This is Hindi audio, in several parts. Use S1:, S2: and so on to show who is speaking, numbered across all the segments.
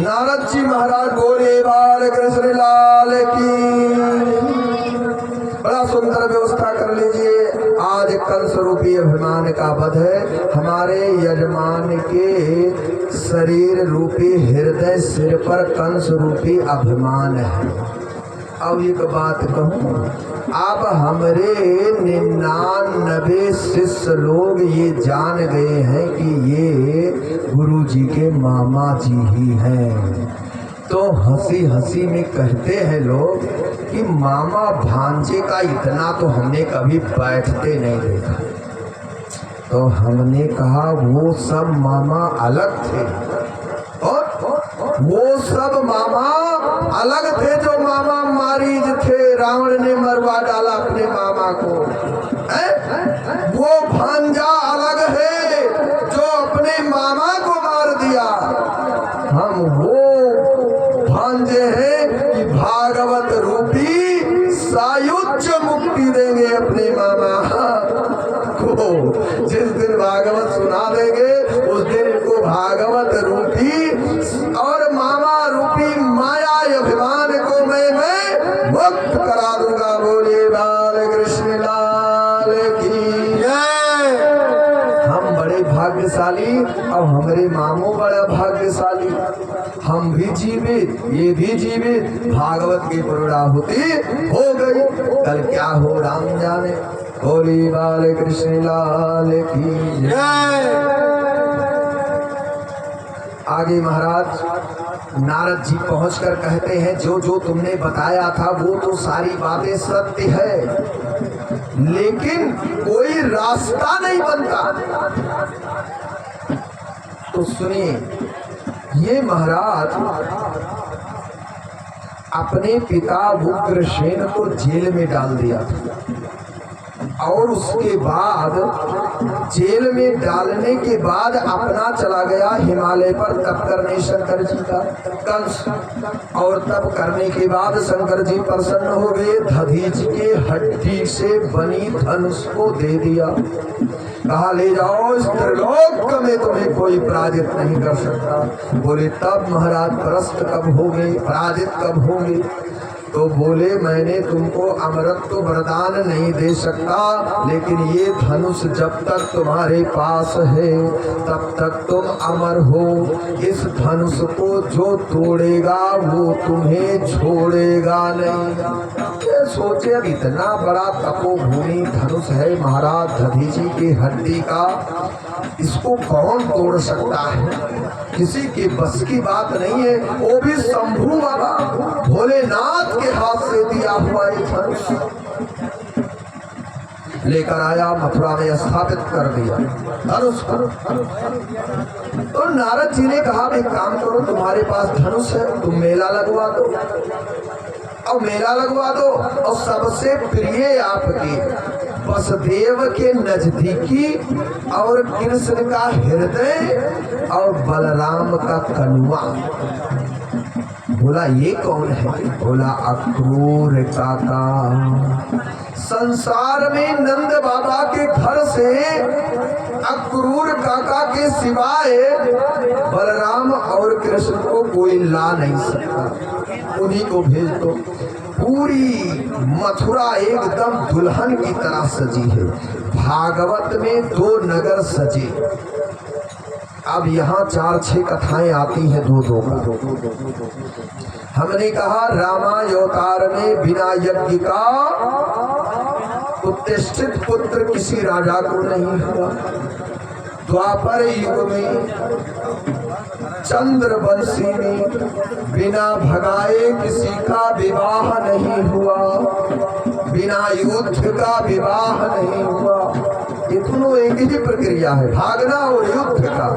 S1: नारद जी महाराज बोले बाल कृष्ण लाल की। बड़ा सुंदर व्यवस्था कर लीजिए। आज कंस रूपी अभिमान का वध है। हमारे यजमान के शरीर रूपी हृदय सिर पर कंस रूपी अभिमान है। अब एक बात कहूँ, अब हमरे 99 शिष्य लोग ये जान गए हैं कि ये गुरु जी के मामा जी ही हैं। तो हंसी हंसी में कहते हैं लोग कि मामा भांजे का इतना तो हमने कभी बैठते नहीं देखा। तो हमने कहा वो सब मामा अलग थे और वो सब मामा अलग थे जो मामा मारीज थे। रावण ने मरवा डाला अपने मामा को। वो भांजा अलग है जो अपने मामा को मार दिया। हम वो भांजे हैं कि भागवत रूपी सायुज्य मुक्ति देंगे अपने मामा को। जिस दिन भागवत सुना देंगे उस दिन इनको भागवत रूपी और मामा रूपी माया अभिमान को मैं मुक्त करा दूंगा। बोले बाल कृष्ण लाल की जय। हम बड़े भाग्यशाली और हमारे मामू बड़ा भाग्यशाली। हम भी जीवित, ये भी जीवित। भागवत की पूर्णाहुति हो गई। कल क्या हो राम जाने। बोली बाल कृष्ण लाल की जय। आगे महाराज नारद जी पहुंचकर कहते हैं जो जो तुमने बताया था वो तो सारी बातें सत्य है, लेकिन कोई रास्ता नहीं बनता। तो सुनिए, ये महाराज अपने पिता उग्रसेन को जेल में डाल दिया था और उसके बाद जेल में डालने के बाद अपना चला गया हिमालय पर तप करने शंकर जी का कंस। और तप करने के बाद शंकर जी प्रसन्न हो गए। दधीच के हड्डी से बनी धनुष को दे दिया। कहा ले जाओ, इस त्रिलोक में तुम्हें कोई पराजित नहीं कर सकता। बोले तब महाराज परास्त कब होंगे, पराजित कब होंगे? तो बोले मैंने तुमको अमरत्व वरदान नहीं दे सकता, लेकिन ये धनुष जब तक तुम्हारे पास है तब तक तुम अमर हो। इस धनुष को जो तोड़ेगा वो तुम्हें छोड़ेगा नहीं। ये सोचे अब इतना बड़ा तपोभूमि धनुष है महाराज दधीची की हड्डी का, इसको कौन तोड़ सकता है? किसी की बस की बात नहीं है। वो भी शंभू बाबा भोलेनाथ के हाथ से दिया हुआ ये धनुष लेकर आया, मथुरा में स्थापित कर दिया धनुष पर। तो नारद जी ने कहा एक काम करो, तुम्हारे पास धनुष है, तुम मेला लगवा दो और मेला लगवा दो। और सबसे प्रिय आपके वसुदेव के नजदीकी और कृष्ण का हृदय और बलराम का कनुआ। बोला ये कौन है? बोला अक्रूर काका। संसार में नंद बाबा के घर से अक्रूर काका के सिवाय बलराम और कृष्ण को कोई ला नहीं सकता। उन्हीं को भेज दो। पूरी मथुरा एकदम दुल्हन की तरह सजी है। भागवत में 2 नगर सजे। अब यहाँ 4-6 कथाएं आती हैं दो का। हमने कहा रामावतार में बिना यज्ञ का प्रतिष्ठित पुत्र किसी राजा को नहीं हुआ। द्वापर युग में चंद्रवंशी में बिना भगाए किसी का विवाह नहीं हुआ, बिना युद्ध का विवाह नहीं हुआ। ये दोनों एक ही प्रक्रिया है, भागना और युद्ध का।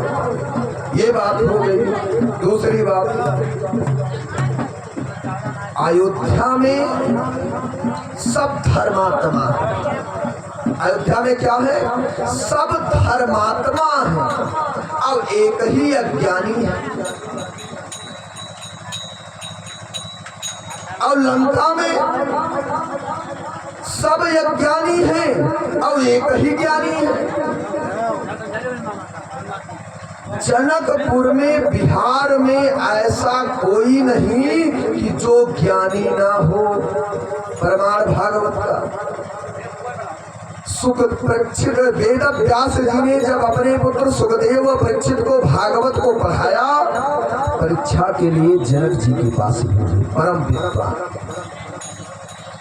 S1: ये बात हो गई। दूसरी बात, अयोध्या में सब धर्मात्मा। अयोध्या में क्या है? सब धर्मात्मा है और एक ही अज्ञानी है। और लंका में सब अज्ञानी है और एक ही ज्ञानी है। जनकपुर में, बिहार में ऐसा कोई नहीं कि जो ज्ञानी ना हो। प्रमाण भागवत का। सुख परीक्षित, वेद व्यास जी ने जब अपने पुत्र सुखदेव परीक्षित को भागवत को पढ़ाया, परीक्षा के लिए जनक जी के पास भेजे। परम विद्वान,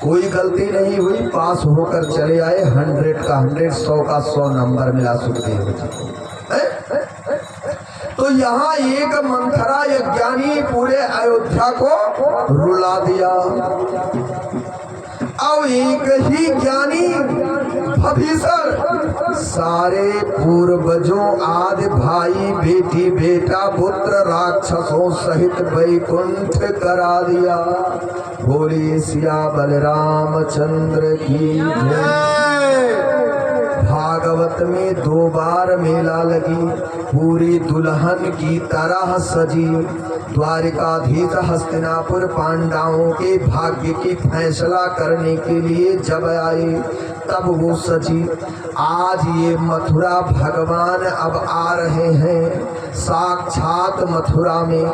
S1: कोई गलती नहीं हुई, पास होकर चले आए। 100 का 100, 100 का 100 नंबर मिला सुखदेव जी। तो यहाँ एक मंथरा यज्ञानी पूरे अयोध्या को रुला दिया। अब एक ही ज्ञानी भविष्य सारे पूर्वजों, आदि भाई, बेटी, बेटा, पुत्र, राक्षसों सहित वैकुंठ करा दिया। बोले सिया बलरामचंद्र की जय। भागवत में 2 बार मेला लगी, पूरी दुल्हन की तरह सजी। द्वारिकाधीश हस्तिनापुर पांडवों के भाग्य की फैसला करने के लिए जब आए तब वो सजी। आज ये मथुरा भगवान अब आ रहे हैं साक्षात मथुरा में,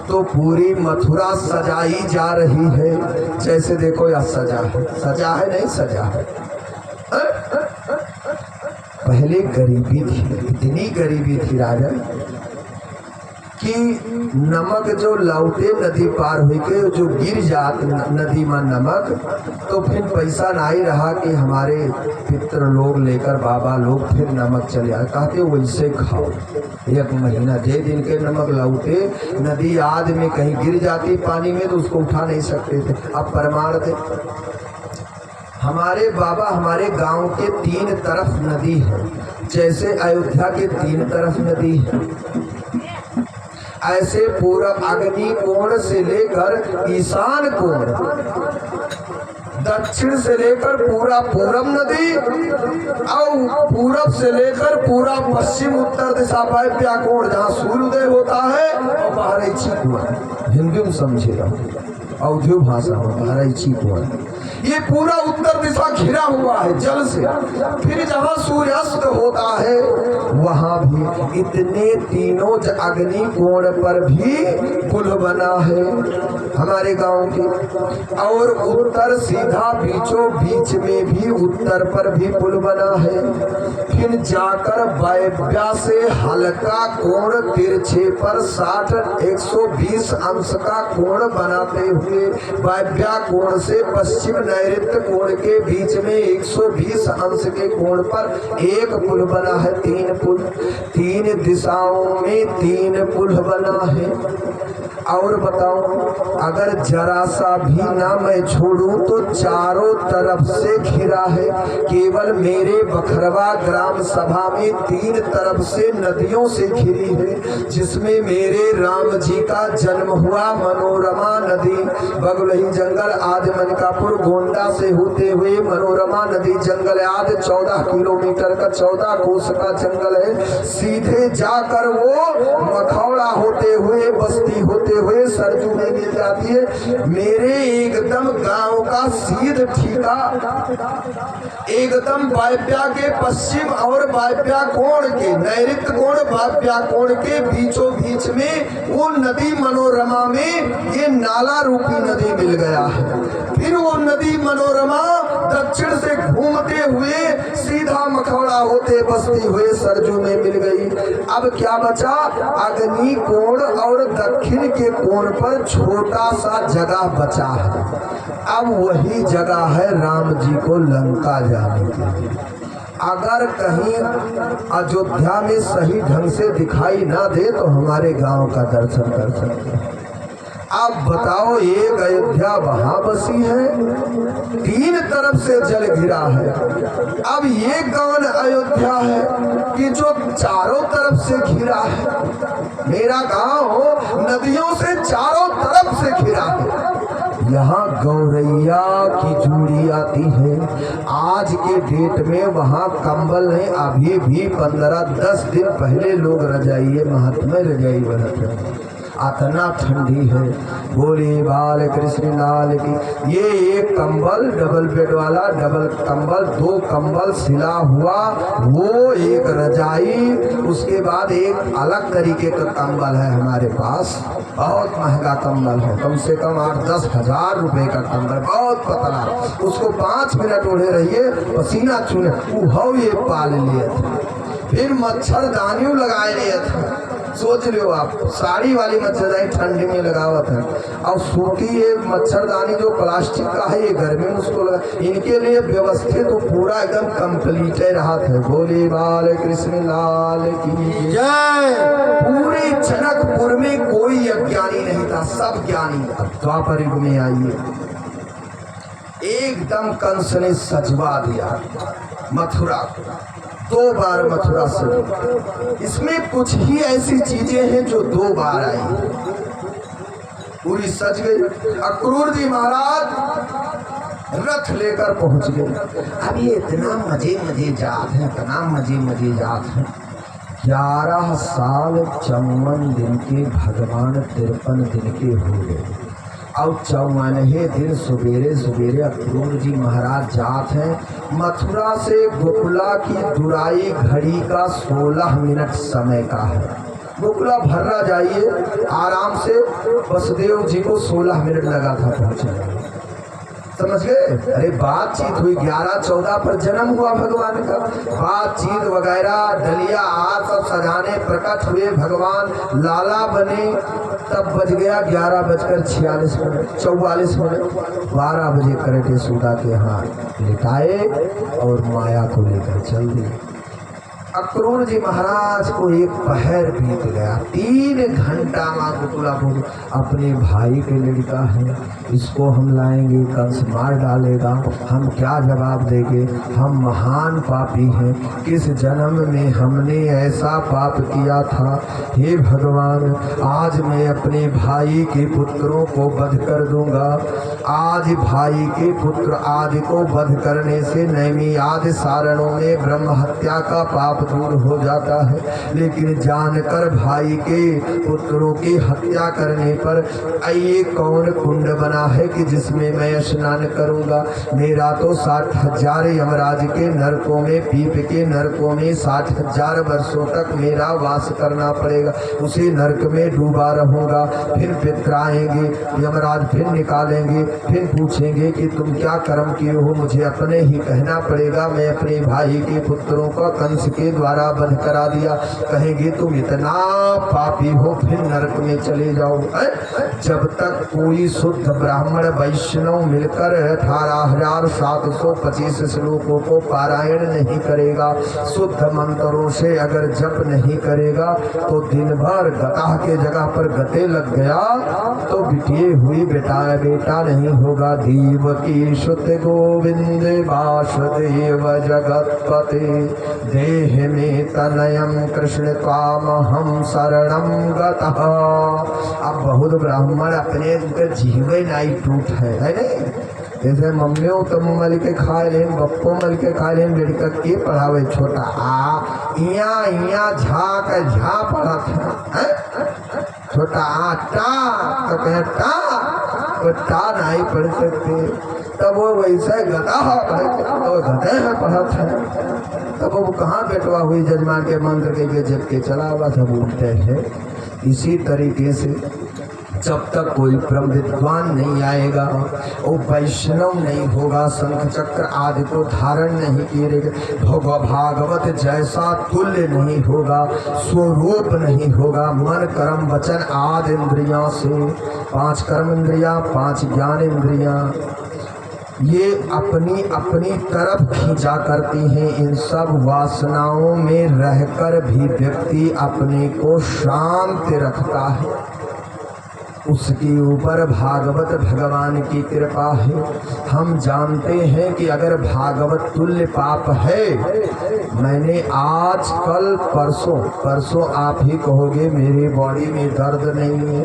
S1: तो पूरी मथुरा सजाई जा रही है। जैसे देखो यह सजा है, सजा है नहीं सजा है। पहले गरीबी थी, इतनी गरीबी थी राजा कि नमक जो लौटे नदी पार हुई के जो गिर जात नदी में नमक, तो फिर पैसा नहीं रहा कि हमारे पितर लोग लेकर बाबा लोग फिर नमक चले आए। कहते वैसे खाओ, 1 महीना 6 दिन के नमक लौटे, नदी आद में कहीं गिर जाती पानी में तो उसको उठा नहीं सकते थे। अब प्रमाण थे, हमारे बाबा हमारे गांव के 3 तरफ नदी है, जैसे अयोध्या के 3 तरफ नदी है, ऐसे पूरब अग्नि कोण से लेकर ईशान कोण, दक्षिण से लेकर पूरा पूरब नदी और पूरब से लेकर पूरा पश्चिम उत्तर दिशा वायव्या कोण, जहाँ सूर्योदय होता है और बहरैची कुआं, हिंदी में समझेगा, अवधि भाषा में बहरैची कुआं, ये पूरा उत्तर दिशा घिरा हुआ है जल से। फिर जहाँ सूर्यास्त होता है वहाँ भी इतने तीनों अग्नि कोण पर भी पुल बना है हमारे गांव के, और उत्तर सीधा बीचों बीच में भी उत्तर पर भी पुल बना है। फिर जाकर वायव्या से हल्का कोण तिरछे पर 60-120 अंश का कोण बनाते हुए वायव्या कोण से पश्चिम नैऋत्य कोण के बीच में 120 अंश के कोण पर एक पुल बना है। 3 पुल, 3 दिशाओं में 3 पुल बना है। और बताओ, अगर जरा सा भी ना मैं छोड़ूं तो चारों तरफ से घिरा है। केवल मेरे बखरवा ग्राम सभा में 3 तरफ से नदियों से घिरी है, जिसमें मेरे राम जी का जन्म हुआ मनोरमा नदी, बगलही जंगल आदि मनकापुर गोंडा से होते हुए मनोरमा नदी जंगल आदि 14 किलोमीटर का 14 कोस का जंगल है। सीधे जाकर वो मखौड़ा होते हुए बस्ती होते हुए सरजू में मिल जाती है। मेरे एकदम गांव का सीध ठीका एकदम वायव्या के पश्चिम और वायव्या कोण के नैऋत्य कोण वायव्या कोण के बीचों बीच में वो नदी मनोरमा में ये नाला रूपी नदी मिल गया है। फिर वो नदी मनोरमा दक्षिण से घूमते हुए सीधा मखौड़ा होते बसती हुए सरजू में मिल गई। अब क्या बचा? अग्नि कोण और दक्षिण के कोण पर छोटा सा जगह बचा है। अब वही जगह है राम जी को लंका जाने के लिए। अगर कहीं अयोध्या में सही ढंग से दिखाई ना दे तो हमारे गांव का दर्शन कर सकते हैं। अब बताओ, एक अयोध्या वहां बसी है, 3 तरफ से जल घिरा है। अब ये कौन अयोध्या है कि जो चारों तरफ से घिरा है? मेरा गांव नदियों से चारों तरफ से घिरा है। यहाँ गौरैया की जूड़ी आती है। आज के डेट में वहाँ कंबल नहीं, अभी भी 15-10 दिन पहले लोग रजाइए महात्मा रजाई बनते हैं। इतना ठंडी है। बोले बाल कृष्ण लाल की। ये एक कंबल डबल बेड वाला डबल कंबल, 2 कंबल सिला हुआ, वो एक रजाई, उसके बाद एक अलग तरीके का कंबल है हमारे पास। बहुत महंगा कंबल है, कम से कम 8-10 हजार रुपए का कंबल, बहुत पतला। उसको 5 मिनट ओढ़े रहिए, पसीना चूने। वो ये पाल लिए थे। फिर मच्छरदानियों लगाए लिए थे। सोच लो आप, साड़ी वाली मच्छरदानी ठंडी में लगावत है, और सूखी ये मच्छरदानी जो प्लास्टिक का है, ये गर्मी में उसको लगा। इनके लिए व्यवस्थित तो पूरा एकदम कंप्लीट रहा था। बोले बाल कृष्ण लाल की जय। पूरे जनकपुर में कोई अज्ञानी नहीं था, सब ज्ञानी। अब द्वापर युग में आइए, एकदम कंस ने सजवा दिया मथुरा को। 2 बार मथुरा सजी। इसमें कुछ ही ऐसी चीजें हैं जो 2 बार आई, पूरी सज गई। अक्रूर जी महाराज रथ लेकर पहुंच गए। अब ये इतना मजे जात है, इतना मजे जात है। 11 साल 54 दिन के भगवान 53 दिन के हो गए। और 54वें दिन सवेरे अक्रूर जी महाराज जात हैं। मथुरा से गोकुला की दुराई घड़ी का 16 मिनट समय का है। गोकुला भर्रा जाइए आराम से, वसुदेव जी को 16 मिनट लगा था पहुंचने। समझ गए? अरे बातचीत हुई, 11-14 पर जन्म हुआ भगवान का। बातचीत वगैरह, डलिया हाथ सब सजाने, प्रकट हुए भगवान, लाला बने। तब बज गया 11:46 मिनट 44 मिनट। 12 बजे करके सूता के हाथ लिटाए और माया को लेकर चल दिए। अक्रूर जी महाराज को एक पहर बीत गया। 3 घंटा माँ गोकुला बोली अपने भाई के लड़का है, इसको हम लाएंगे, कंस मार डालेगा, हम क्या जवाब देंगे? हम महान पापी हैं, किस जन्म में हमने ऐसा पाप किया था? हे भगवान, आज मैं अपने भाई के पुत्रों को वध कर दूंगा। आज भाई के पुत्र आदि को वध करने से नैमी आदि सारणों में ब्रह्म हत्या का पाप दूर हो जाता है, लेकिन जानकर भाई के पुत्रों की हत्या करने पर ये कौन कुंड बना है कि जिसमें मैं स्नान करूंगा? मेरा तो 60,000 यमराज के नरकों में, पीप के नरकों में 60,000 वर्षों तक मेरा वास करना पड़ेगा। उसी नरक में डूबा रहूंगा। फिर पितर आएंगे, यमराज फिर निकालेंगे, फिर पूछेंगे कि तुम क्या कर्म किए हो? मुझे अपने ही कहना पड़ेगा मैं अपने भाई के पुत्रों का कंस के द्वारा वध करा दिया। कहेंगे तुम इतना पापी हो, फिर नरक में चले जाओ। जब तक कोई शुद्ध ब्राह्मण वैष्णव मिलकर 18,725 श्लोकों को पारायण नहीं करेगा, शुद्ध मंत्रों से अगर जप नहीं करेगा, तो दिन भर गता के जगह पर गते लग गया तो बिटिए हुई बेटा नहीं होगा। देवकी शुद्ध गोविंद वासुदेव जगतपते, देह में तनयम कृष्ण त्वामहं शरणं गतः। अब बहुत ब्राह्मण अपने जीवे नाई टूट है नहीं? जैसे मम्मियों तुम मल के खा लें, बप्पो मल के खा लें, लड़का के पढ़ावे छोटा इया झा पढ़ा था छोटा टा तो कहे टा नहीं पढ़ सकते, तब वो वैसे गधा तो गधे में पढ़ा था। तब वो कहाँ बेटवा हुई जजमान के मंत्र के जब के चला हुआ सब उल्टे है। इसी तरीके से जब तक कोई ब्रह्म विद्वान नहीं आएगा, वो वैष्णव नहीं होगा, शंख चक्र आदि को धारण नहीं किएगा, भागवत जैसा तुल्य नहीं होगा, स्वरूप नहीं होगा, मन कर्म वचन आदि इंद्रियों से 5 कर्म इंद्रियां, 5 ज्ञान इंद्रियां ये अपनी अपनी तरफ खींचा करती हैं। इन सब वासनाओं में रहकर भी व्यक्ति अपने को शांत रखता है, उसके ऊपर भागवत भगवान की कृपा है। हम जानते हैं कि अगर भागवत तुल्य पाप है, मैंने आज कल परसों आप ही कहोगे मेरी बॉडी में दर्द नहीं है,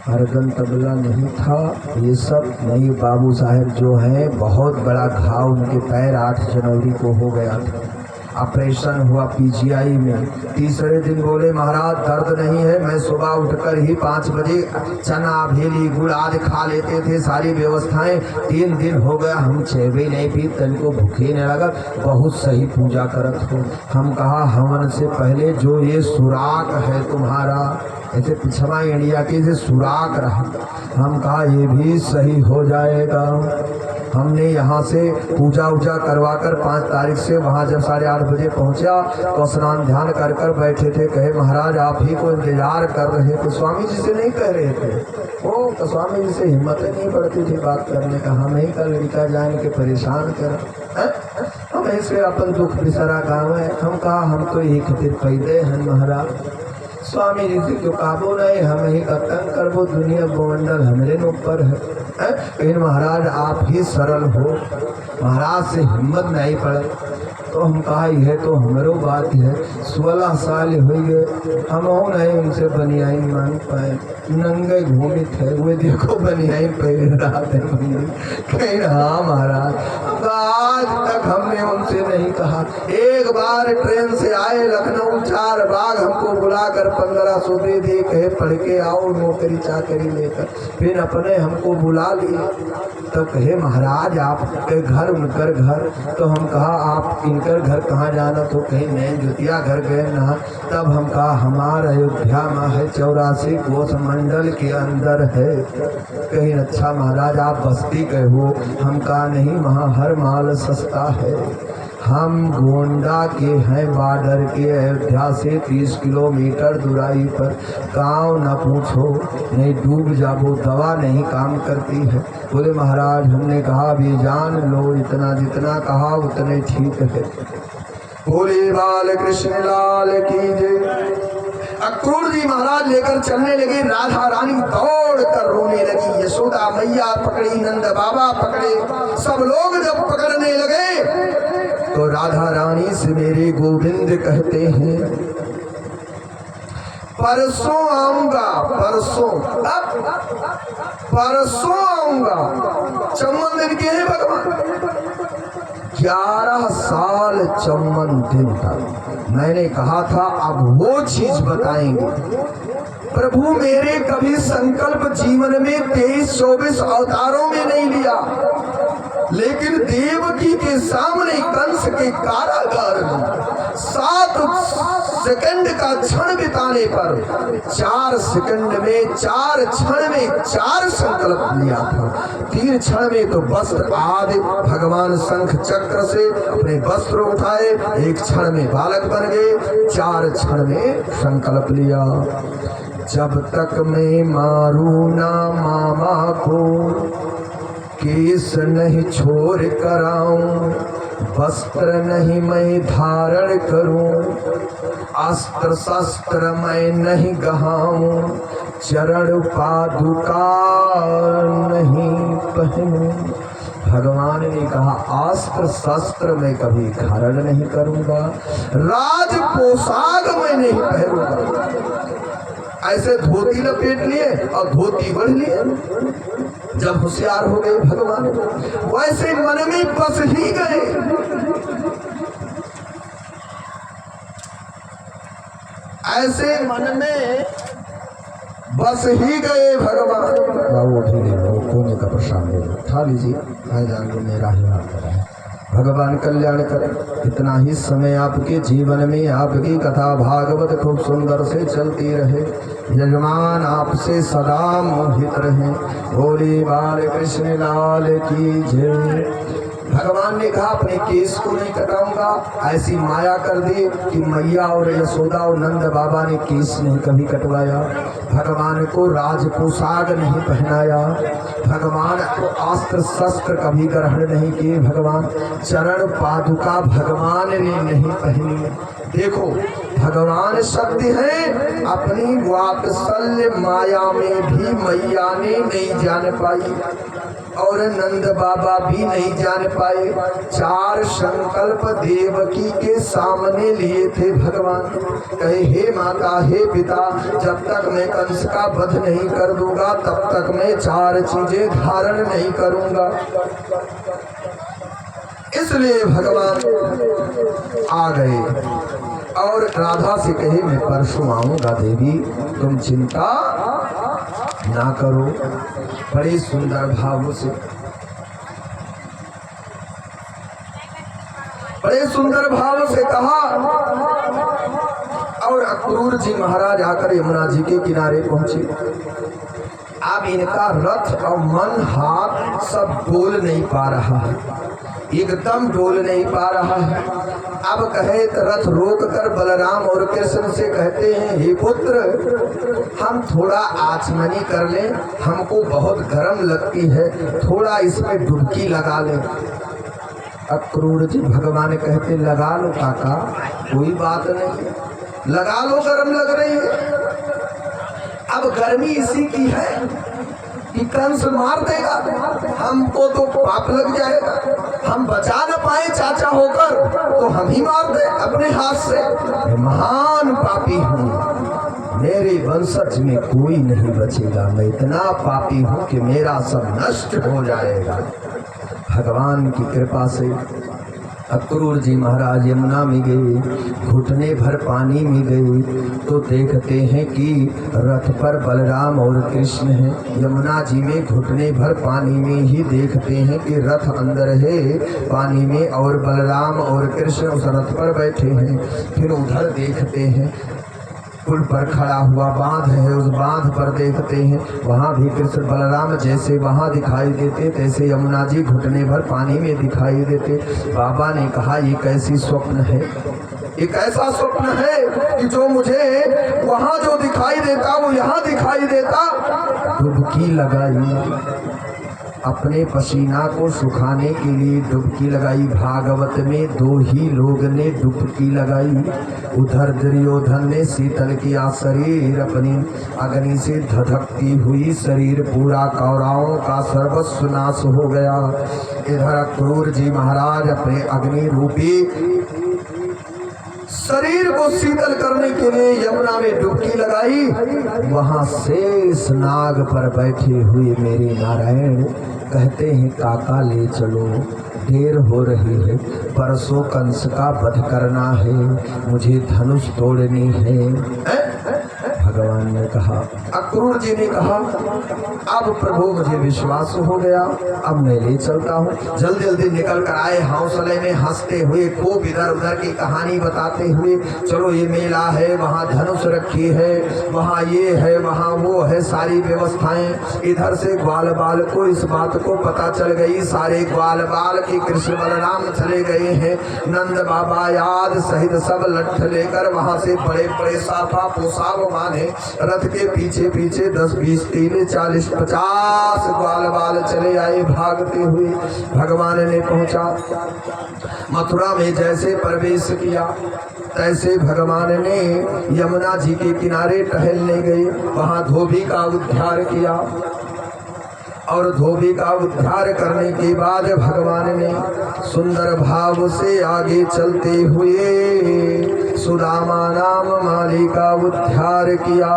S1: अर्गन तबला नहीं था, ये सब नहीं। बाबू साहब जो हैं बहुत बड़ा घाव उनके पैर 8 जनवरी को हो गया था। ऑपरेशन हुआ पीजीआई में। तीसरे दिन बोले महाराज दर्द नहीं है, मैं सुबह उठकर ही 5 बजे चना भेली गुड़ आदि खा लेते थे, सारी व्यवस्थाएं। 3 दिन हो गया हम 6 भी नहीं पी, तन को भूखे नहीं लगा, बहुत सही पूजा करत हो। हम कहा हवन से पहले जो ये सुराग है तुम्हारा, ऐसे पिछवा इंडिया के से सुराग रहा, हम कहा ये भी सही हो जाएगा। हमने यहाँ से पूजा उजा करवा कर 5 तारीख से वहाँ जब 8:30 बजे पहुँचा तो स्नान ध्यान कर कर बैठे थे। कहे महाराज आप ही को इंतजार कर रहे थे, स्वामी जी से नहीं कह रहे थे। ओ तो स्वामी जी से हिम्मत नहीं पड़ती थी बात करने का, हम ही का लड़का जान के परेशान कर, हम ऐसे अपन दुख बिसरा गाँव है। हम कहा हम तो एक दिन पैदे हैं महाराज, स्वामी जी से जो काबू नहीं, हम ही का तंग करबो, दुनिया बमंडल हमरे ऊपर है। लेकिन महाराज आप ही सरल हो, महाराज से हिम्मत नहीं पड़े। तो हम कहा यह तो हमारो बात है, 16 साल हो गए हम नहीं उनसे बनियाई मांग पाए, नंगे घूमित है वे देखो बनियाई पहन रहा है। कहीं हाँ महाराज, आज तक हमने उनसे नहीं कहा। एक बार ट्रेन से आए लखनऊ 4 बाग हमको बुलाकर 1500 दे दिए, कहे पढ़ के आओ नौकरी चाकरी लेकर, फिर अपने हमको बुला लिए। तो कहे महाराज आपके घर उनकर घर, तो हम कहा आप इनकर घर कहाँ जाना, तो कहे नहीं जुतिया घर गए ना। तब हम कहा हमारा अयोध्या में है, 84 कोस मंडल के अंदर है। कहीं अच्छा महाराज आप बस्ती गए हो, हम कहा नहीं वहाँ हर माल सस्ता है, हम गोंडा के हैं, बॉर्डर के, अयोध्या से 30 किलोमीटर दूराई पर, गाँव न पूछो नहीं डूब जाबो, दवा नहीं काम करती है। बोले महाराज हमने कहा भी जान लो, इतना जितना कहा उतने ठीक है। बोले बाल कृष्ण लाल की जय। अक्रूर जी महाराज लेकर चलने लगे, राधा रानी दौड़ कर रोने लगी, यशोदा मैया पकड़ी, नंद बाबा पकड़े, सब लोग जब पकड़ने लगे तो राधा रानी से मेरे गोविंद कहते हैं परसों आऊंगा, परसों आऊंगा। चम्मन दिन के हैं भगवान, 11 साल चम्मन दिन तक मैंने कहा था अब वो चीज बताएंगे। प्रभु मेरे कभी संकल्प जीवन में 23-24 अवतारों में नहीं लिया, लेकिन देवकी के सामने कंस के कारागार में 7 सेकंड का क्षण बिताने पर 4 सेकंड में 4 क्षण में 4 संकल्प लिया था। 3 क्षण में तो वस्त्र आदि भगवान शंख चक्र से अपने वस्त्र उठाए, 1 क्षण में बालक बन गए, 4 क्षण में संकल्प लिया। जब तक मैं मारू ना मामा को, केस नहीं छोड़ कराऊं, वस्त्र नहीं मैं धारण करूं, अस्त्र शस्त्र मैं नहीं गहाऊं, चरण पादुका नहीं पहनूं। भगवान ने कहा अस्त्र शस्त्र मैं कभी धारण नहीं करूंगा, राज पोशाक मैं नहीं पहनूंगा। ऐसे धोती लपेट लिए और धोती बढ़ लिए। जब होशियार हो गए भगवान, वैसे मन में बस ही गए। ऐसे मन में बस ही गए भगवान। वो भी ले लो, कोने का प्रसाद ले लो, खा लीजिए, भाईजान को मेरा ही हाथ है। भगवान कल्याण करें। इतना ही समय आपके जीवन में आपकी कथा भागवत खूब सुंदर से चलती रहे, यजमान आपसे सदा मोहित रहे। बोले बाल कृष्ण लाल की जय। भगवान ने कहा अपने केस को नहीं कटाऊंगा। ऐसी माया कर दी कि मैया और यशोदा और नंद बाबा ने केस नहीं कभी कटवाया, भगवान को राज पोशाक नहीं पहनाया, भगवान को अस्त्र शस्त्र कभी ग्रहण नहीं किए, भगवान चरण पादुका भगवान ने नहीं पहनी। देखो भगवान शक्ति है, अपनी वात्सल्य माया में भी मैया ने नहीं जान पाई और नंद बाबा भी नहीं जान पाए। 4 संकल्प देवकी के सामने लिए थे भगवान। कहे हे माता हे पिता, जब तक मैं कंस का वध नहीं कर दूंगा तब तक मैं 4 चीजें धारण नहीं करूंगा। इसलिए भगवान आ गए और राधा से कहे मैं परसों आऊंगा देवी, तुम चिंता ना करो। बड़े सुंदर भाव से, बड़े सुंदर भाव से कहा। और अक्रूर जी महाराज आकर यमुना जी के किनारे पहुंचे। अब इनका रथ और मन हाथ सब डोल नहीं पा रहा है, एकदम डोल नहीं पा रहा है। अब कहे तो रथ रोक कर बलराम और कृष्ण से कहते हैं, हे पुत्र हम थोड़ा आचमनी कर लें, हमको बहुत गर्म लगती है, थोड़ा इसमें डुबकी लगा लें। अक्रूर जी भगवान कहते लगा लो काका, कोई बात नहीं, लगा लो, गर्म लग रही है। अब गर्मी इसी की है कि कंस मार देगा, हमको तो पाप लग जाएगा, हम बचा न पाए चाचा होकर तो हम ही मार दे अपने हाथ से। मैं महान पापी हूँ, मेरे वंशज में कोई नहीं बचेगा, मैं इतना पापी हूँ कि मेरा सब नष्ट हो जाएगा। भगवान की कृपा से अक्रूर जी महाराज यमुना में गए, घुटने भर पानी में गए तो देखते हैं कि रथ पर बलराम और कृष्ण हैं। यमुना जी में घुटने भर पानी में ही देखते हैं कि रथ अंदर है पानी में और बलराम और कृष्ण उस रथ पर बैठे हैं। फिर उधर देखते हैं पुल पर खड़ा हुआ बांध है, उस बांध पर देखते हैं वहाँ भी कृष्ण बलराम जैसे वहाँ दिखाई देते तैसे यमुना जी घुटने भर पानी में दिखाई देते। बाबा ने कहा ये कैसी स्वप्न है, एक ऐसा स्वप्न है कि जो मुझे वहाँ जो दिखाई देता वो यहाँ दिखाई देता। डुबकी लगाई, अपने पसीना को सुखाने के लिए डुबकी लगाई। भागवत में दो ही लोग ने डुबकी लगाई, उधर दुर्योधन ने शीतल किया शरीर, अपनी अग्नि से धधकती हुई शरीर पूरा कौरवों का सर्वस्व नाश हो गया। इधर अक्रूर जी महाराज अपने अग्नि रूपी शरीर को शीतल करने के लिए यमुना में डुबकी लगाई। वहां शेष नाग पर बैठे हुए मेरे नारायण कहते हैं काका ले चलो, देर हो रही है, परसों कंस का वध करना है, मुझे धनुष तोड़नी है। भगवान ने कहा, अक्रूर जी ने कहा अब प्रभु मुझे विश्वास हो गया, अब मैं ले चलता हूँ। जल्दी जल्दी निकल कर आए, हौसले में हंसते हुए खूब इधर उधर की कहानी बताते हुए, चलो ये मेला है, वहाँ धनुष रखी है, वहाँ ये है, वहाँ वो है, सारी व्यवस्थाएं। इधर से ग्वाल बाल को इस बात को पता चल गई, सारे ग्वाल बाल की कृष्ण बलराम चले गए हैं। नंद बाबा याद सहित सब लठ लेकर वहाँ से बड़े बड़े साफा पोशाक बांधे रथ के पीछे पीछे 10 20 30 40 50 ग्वाल बाल चले आए भागते हुए। भगवान ने पहुंचा मथुरा में, जैसे प्रवेश किया तैसे भगवान ने यमुना जी के किनारे टहलने गए, वहां धोबी का उद्धार किया और धोबी का उद्धार करने के बाद भगवान ने सुंदर भाव से आगे चलते हुए सुदामा नाम माली का उद्धार किया।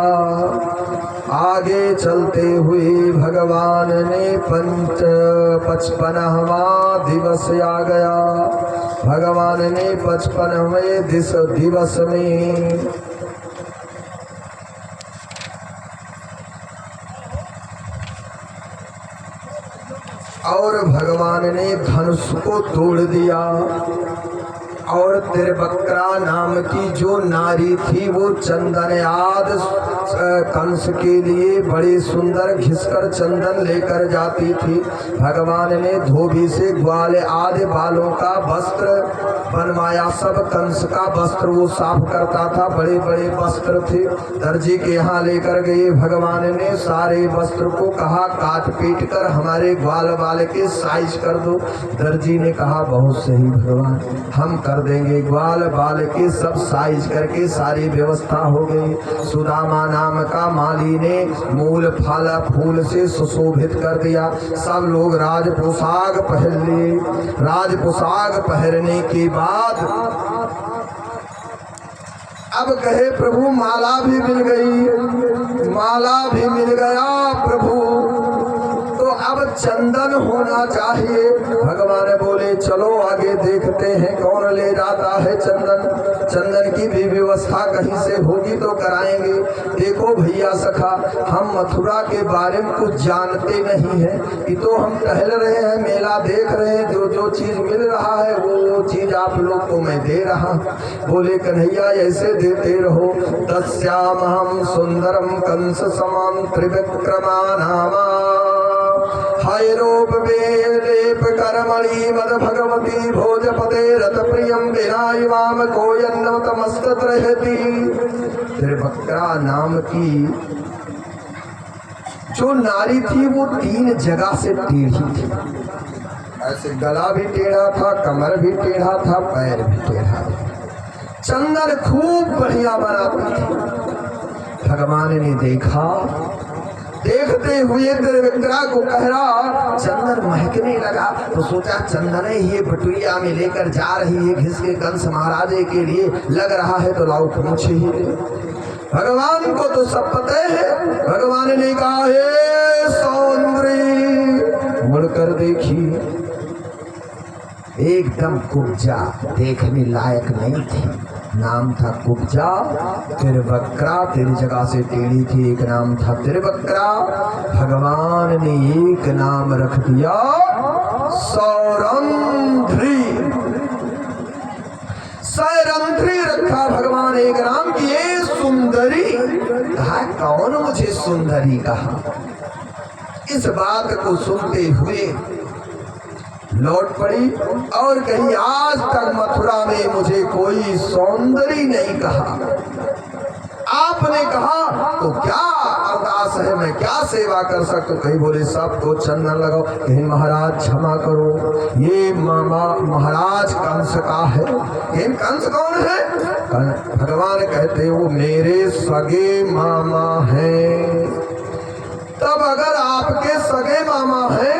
S1: आगे चलते हुए भगवान ने 55वां दिवस आ गया। भगवान ने 55वें दिवस में और भगवान ने धनुष को तोड़ दिया और त्रिवक्रा नाम की जो नारी थी वो चंदन आदि कंस के लिए बड़े सुंदर घिसकर चंदन लेकर जाती थी। भगवान ने धोबी से ग्वाल आदि बालों का वस्त्र बनवाया, सब कंस का वस्त्र वो साफ करता था, बड़े बड़े वस्त्र थे। दर्जी के यहाँ लेकर गए, भगवान ने सारे वस्त्र को कहा काट पीट कर हमारे ग्वाल बाल के साइज कर दो। दर्जी ने कहा बहुत सही भगवान, हम कर देंगे। ग्वाल बाल के सब साइज करके सारी व्यवस्था हो गई। सुदामा नाम का माली ने मूल फल फूल से सुशोभित कर दिया। सब लोग राज पोशाक पहन लिए। राज पोशाक पहनने के बाद अब कहे प्रभु माला भी मिल गई, माला भी मिल गया प्रभु, तो अब चंदन होना चाहिए। भगवान बोले चलो आगे देखते हैं कौन ले जाता है चंदन। चंदन की भी व्यवस्था कहीं से होगी तो कराएंगे। देखो भैया सखा, हम मथुरा के बारे में कुछ जानते नहीं है, ये तो हम टहल रहे हैं, मेला देख रहे हैं, जो जो चीज मिल रहा है वो चीज आप लोग को मैं दे रहा। बोले कन्हैया ऐसे देते रहो। तस्यामहं सुंदरम कंस समान त्रिविक्रमा नामा हैरोप वेलेप करमणि मद भगवती भोजपते रत प्रियम विनायवाम कोयन्नम तमस्तत रहती। त्रिवक्रा नाम की जो नारी थी वो 3 जगह से टेढ़ी थी। ऐसे गला भी टेढ़ा था, कमर भी टेढ़ा था, पैर भी टेढ़ा था। चंदन खूब बढ़िया बनाती थी। भगवान ने देखा, देखते हुए त्रिविक्रा को कह रहा चंदन महकने लगा, तो सोचा चंदन ये बटुरिया में लेकर जा रही है घिस के कंस महाराजे के लिए, लग रहा है तो लाओ पूछ ही ले। भगवान को तो सब पता है। भगवान ने कहा हे सौंदर्य, मुड़कर देखी, एकदम कुब्जा, देखने लायक नहीं थी। नाम था कुब्जा। त्रिवक्रा 3 जगह से टेढ़ी थी, एक नाम था त्रिवक्रा। भगवान ने एक नाम रख दिया सौरंध्री। सौरंध्री रखा भगवान एक नाम की। ये सुंदरी कहा, कौन मुझे सुंदरी कहा। इस बात को सुनते हुए लौट पड़ी और कही आज तक मथुरा में मुझे कोई सौंदर्य नहीं कहा। आपने कहा तो क्या अरदास है, मैं क्या सेवा कर सकता हूँ। कहीं बोले सबको चंदन लगाओ। कहीं महाराज क्षमा करो, ये मामा महाराज कंस का है। कहीं कंस कौन है? भगवान कहते वो मेरे सगे मामा हैं। तब अगर आपके सगे मामा हैं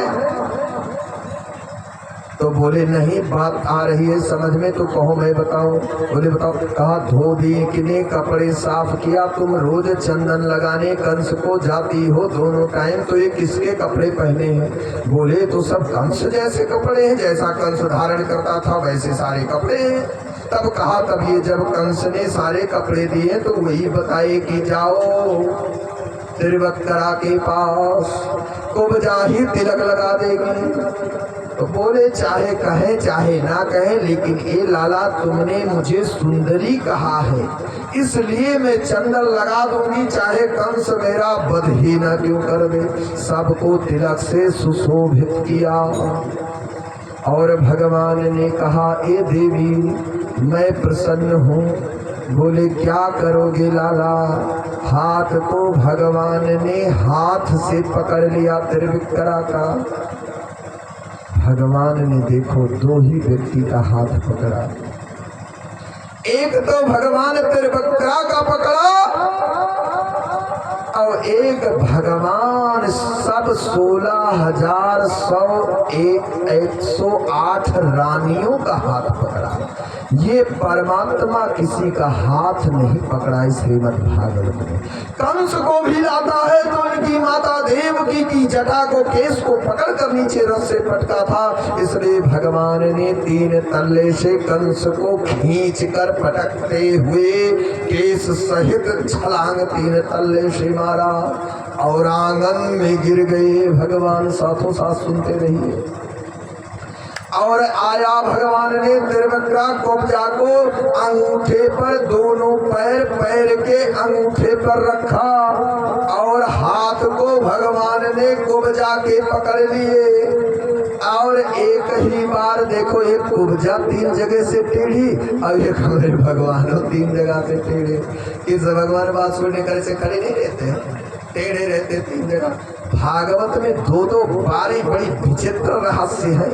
S1: तो बोले नहीं बात आ रही है समझ में, तो कहो मैं बताऊं। बोले बताओ। कहा धो दिए किने, कपड़े साफ किया, तुम रोज चंदन लगाने कंस को जाती हो दोनों टाइम, तो ये किसके कपड़े पहने हैं? बोले तो सब कंस जैसे कपड़े हैं, जैसा कंस धारण करता था वैसे सारे कपड़े हैं। तब कहा तब ये जब कंस ने सारे कपड़े दिए तो वही बताए कि जाओ त्रिवक्रा के पास, कुब्जा ही तिलक लगा देगी। तो बोले चाहे कहे चाहे ना कहे, लेकिन ये लाला तुमने मुझे सुंदरी कहा है, इसलिए मैं चंदन लगा दूंगी, चाहे कंस मेरा वध ही न क्यों कर दे। सबको तिलक से सुशोभित किया और भगवान ने कहा ए देवी मैं प्रसन्न हूँ। बोले क्या करोगे लाला? हाथ को भगवान ने हाथ से पकड़ लिया त्रिविक्रा का। भगवान ने देखो 2 ही व्यक्ति का हाथ पकड़ा। एक तो भगवान त्रिवक्रा का पकड़ा और एक भगवान सब 16,108 रानियों का हाथ पकड़ा। ये परमात्मा किसी का हाथ नहीं पकड़ा। श्रीमद् भागवत में कंस को भी लाता है तो उनकी माता देवकी की जटा को, केस को पकड़ कर नीचे रस से पटका था, इसलिए भगवान ने 3 तल्ले से कंस को खींच कर पटकते हुए केस सहित छलांग 3 तल्ले से मारा और आंगन में गिर गए। भगवान साथों साथ सुनते रहिए। और आया भगवान ने त्रिवक्रा कुब्जा को अंगूठे पर, दोनों पैर पैर के अंगूठे पर रखा और हाथ को भगवान ने कुब्जा के पकड़ लिए और एक ही बार देखो, एक कुब्जा 3 जगह से टेढ़ी और एक हमारे भगवान 3 जगह से टेढ़े। इस भगवान बात सुनने कर से खड़े नहीं रहते, टेढ़े रहते 3 जगह। भागवत में 2-2 बारी बड़ी विचित्र रहस्य है,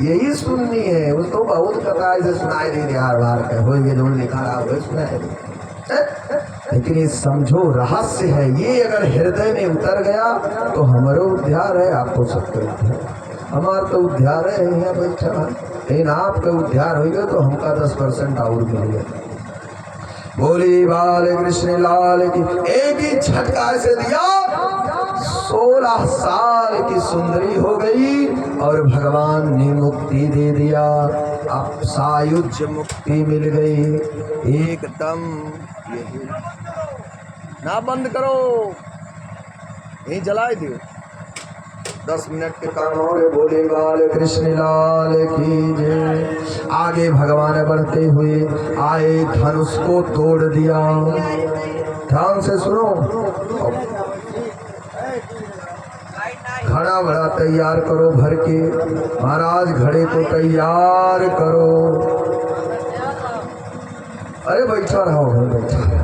S1: यही सुननी है। वो तो बहुत कथा ऐसे सुनाई दे रही हर बार का, हो ये लोग लिखा रहा हो सुनाई दे, लेकिन ये समझो रहस्य है। ये अगर हृदय में उतर गया तो हमारा उद्धार है, आपको सबका उद्धार। हमारा तो उद्धार है यहाँ बैठा, लेकिन आपका उद्धार हो गया तो हमका 10% और मिल गया। बोली बाल कृष्ण लाल की। एक ही झटका से दिया 16 साल की सुंदरी हो गई और भगवान ने मुक्ति दे दिया। अब सायुज मुक्ति मिल गई एकदम। यही ना बंद करो, यही जलाए दियो। 10 मिनट के काम और बोले बाल कृष्ण लाल की जय। आगे भगवान बढ़ते हुए आए, धनुष को तोड़ दिया। ध्यान से सुनो, घड़ा बड़ा तैयार करो भर के, महाराज घड़े को तैयार करो। अरे बैठा रहो, बैठा रहो।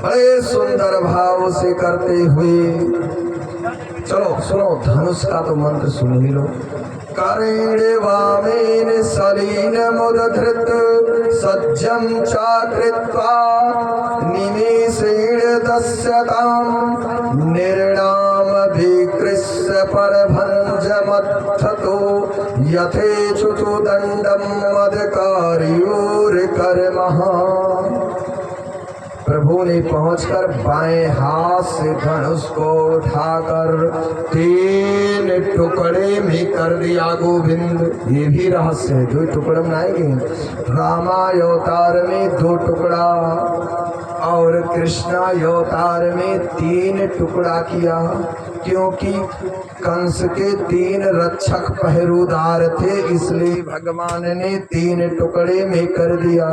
S1: बड़े सुंदर भाव से करते हुए चलो सुनो, धनुष का तो मंत्र सुन ही लो। करेण वामेन सलीन मुदधृत सज्जम चाकृत्वा निमेषेण दस्यताम निर्णाम विकृष्य परभंजमत्थतो यथेच्छुतो दंडम मदकार्योर्कर्मः। प्रभु ने पहुंचकर बाएं हाथ से धनुष को उठाकर 3 टुकड़े में कर दिया गोविंद। ये भी रहस्य है, 2 टुकड़े बनाएंगे। रामावतार में 2 टुकड़ा और कृष्णावतार में 3 टुकड़ा किया, क्योंकि कंस के 3 रक्षक पहरेदार थे, इसलिए भगवान ने 3 टुकड़े में कर दिया।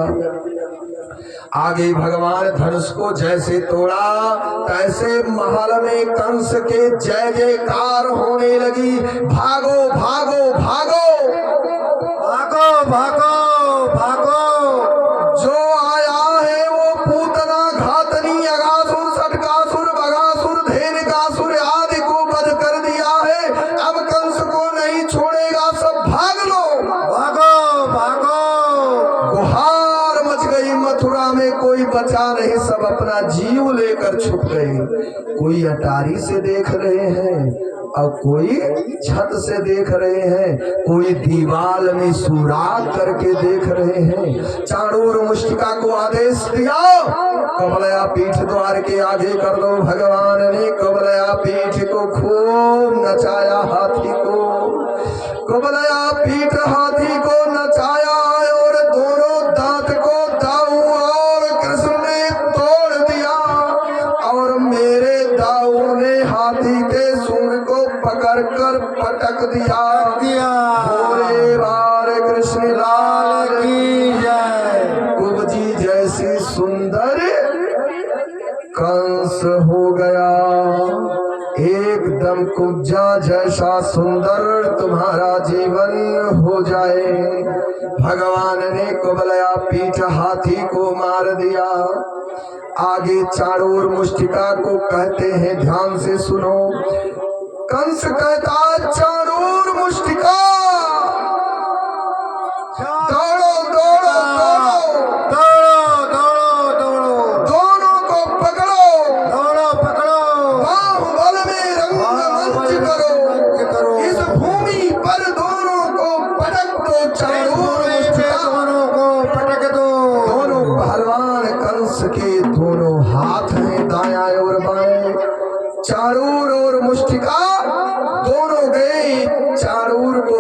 S1: आगे भगवान धनुष को जैसे तोड़ा तैसे महल में कंस के जय जयकार होने लगी। भागो भागो भागो भागो भागो भागो, जो आया है वो पूतना घातनी अगासुर सटकासुर बगासुर धेनुकासुर आदि को वध कर दिया है। अब कंस को नहीं छोड़ेगा, सब भाग लो, भागो भागो। गुहार मच गई मथुरा में, कोई बचा नहीं, सब अपना जीव लेकर छुप गए। कोई अटारी से देख रहे हैं और कोई छत से देख रहे हैं, कोई दीवाल में सुराग करके देख रहे हैं। चाणूर मुष्टिका को आदेश दिया, कबलया पीठ द्वार के आगे कर दो। भगवान ने कबलया पीठ को खूब नचाया, हाथी को कबलया पीठ हाथी को नचाया और दोनों दांत को दाऊ और कृष्ण ने तोड़ दिया और मेरे दाऊ ने हाथी के सूंड को पकड़कर पटक दिया। भोले बाल कृष्ण लाल की जय। कुब्जी जैसी सुंदर कंस हो गया, एकदम कुब्जा जैसा सुंदर तुम्हारा जीवन हो जाए। भगवान ने कुबलया पीठ हाथी को मार दिया। आगे चाणूर मुष्टिका को कहते हैं, ध्यान से सुनो। कंस कहता, चाणूर मुष्टिका दौड़ो दौड़ो दौड़ो दौड़ो दौड़ो, दोनों को पकड़ो, दौड़ो पकड़ो, बाहुबल में रंगमंच करो, इस भूमि पर दोनों को पटक दो। चाणूर मुष्टिका दोनों को पटक दो। दोनों पहलवान कंस के दोनों हाथ हैं, दायां और बाएं। चाणूर और मुष्टिका दोनों गए। चाणूर को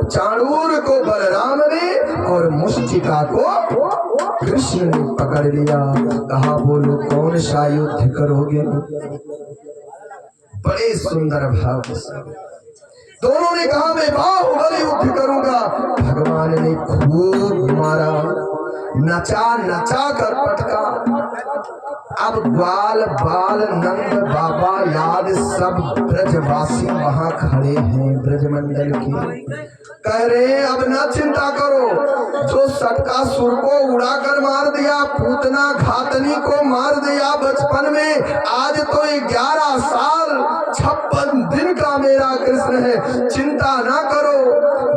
S1: चाणूर को बलराम ने और मुष्टिका को कृष्ण ने पकड़ लिया। कहा, बोलो कौन सा युद्ध करोगे? बड़े सुंदर भाव से दोनों ने कहा, मैं बाहुबली युद्ध करूंगा। भगवान ने खूब मारा, नचा नचा कर पटका। अब ग्वाल बाल नंद बाबा याद सब ब्रजवासी वहां खड़े हैं, ब्रजमंडल के। कह रहे हैं, अब ना चिंता करो, जो सटकासुर को उड़ा कर मार दिया, पूतना घातनी को मार दिया बचपन में, आज तो 11 साल 56 दिन का मेरा कृष्ण है, चिंता ना करो।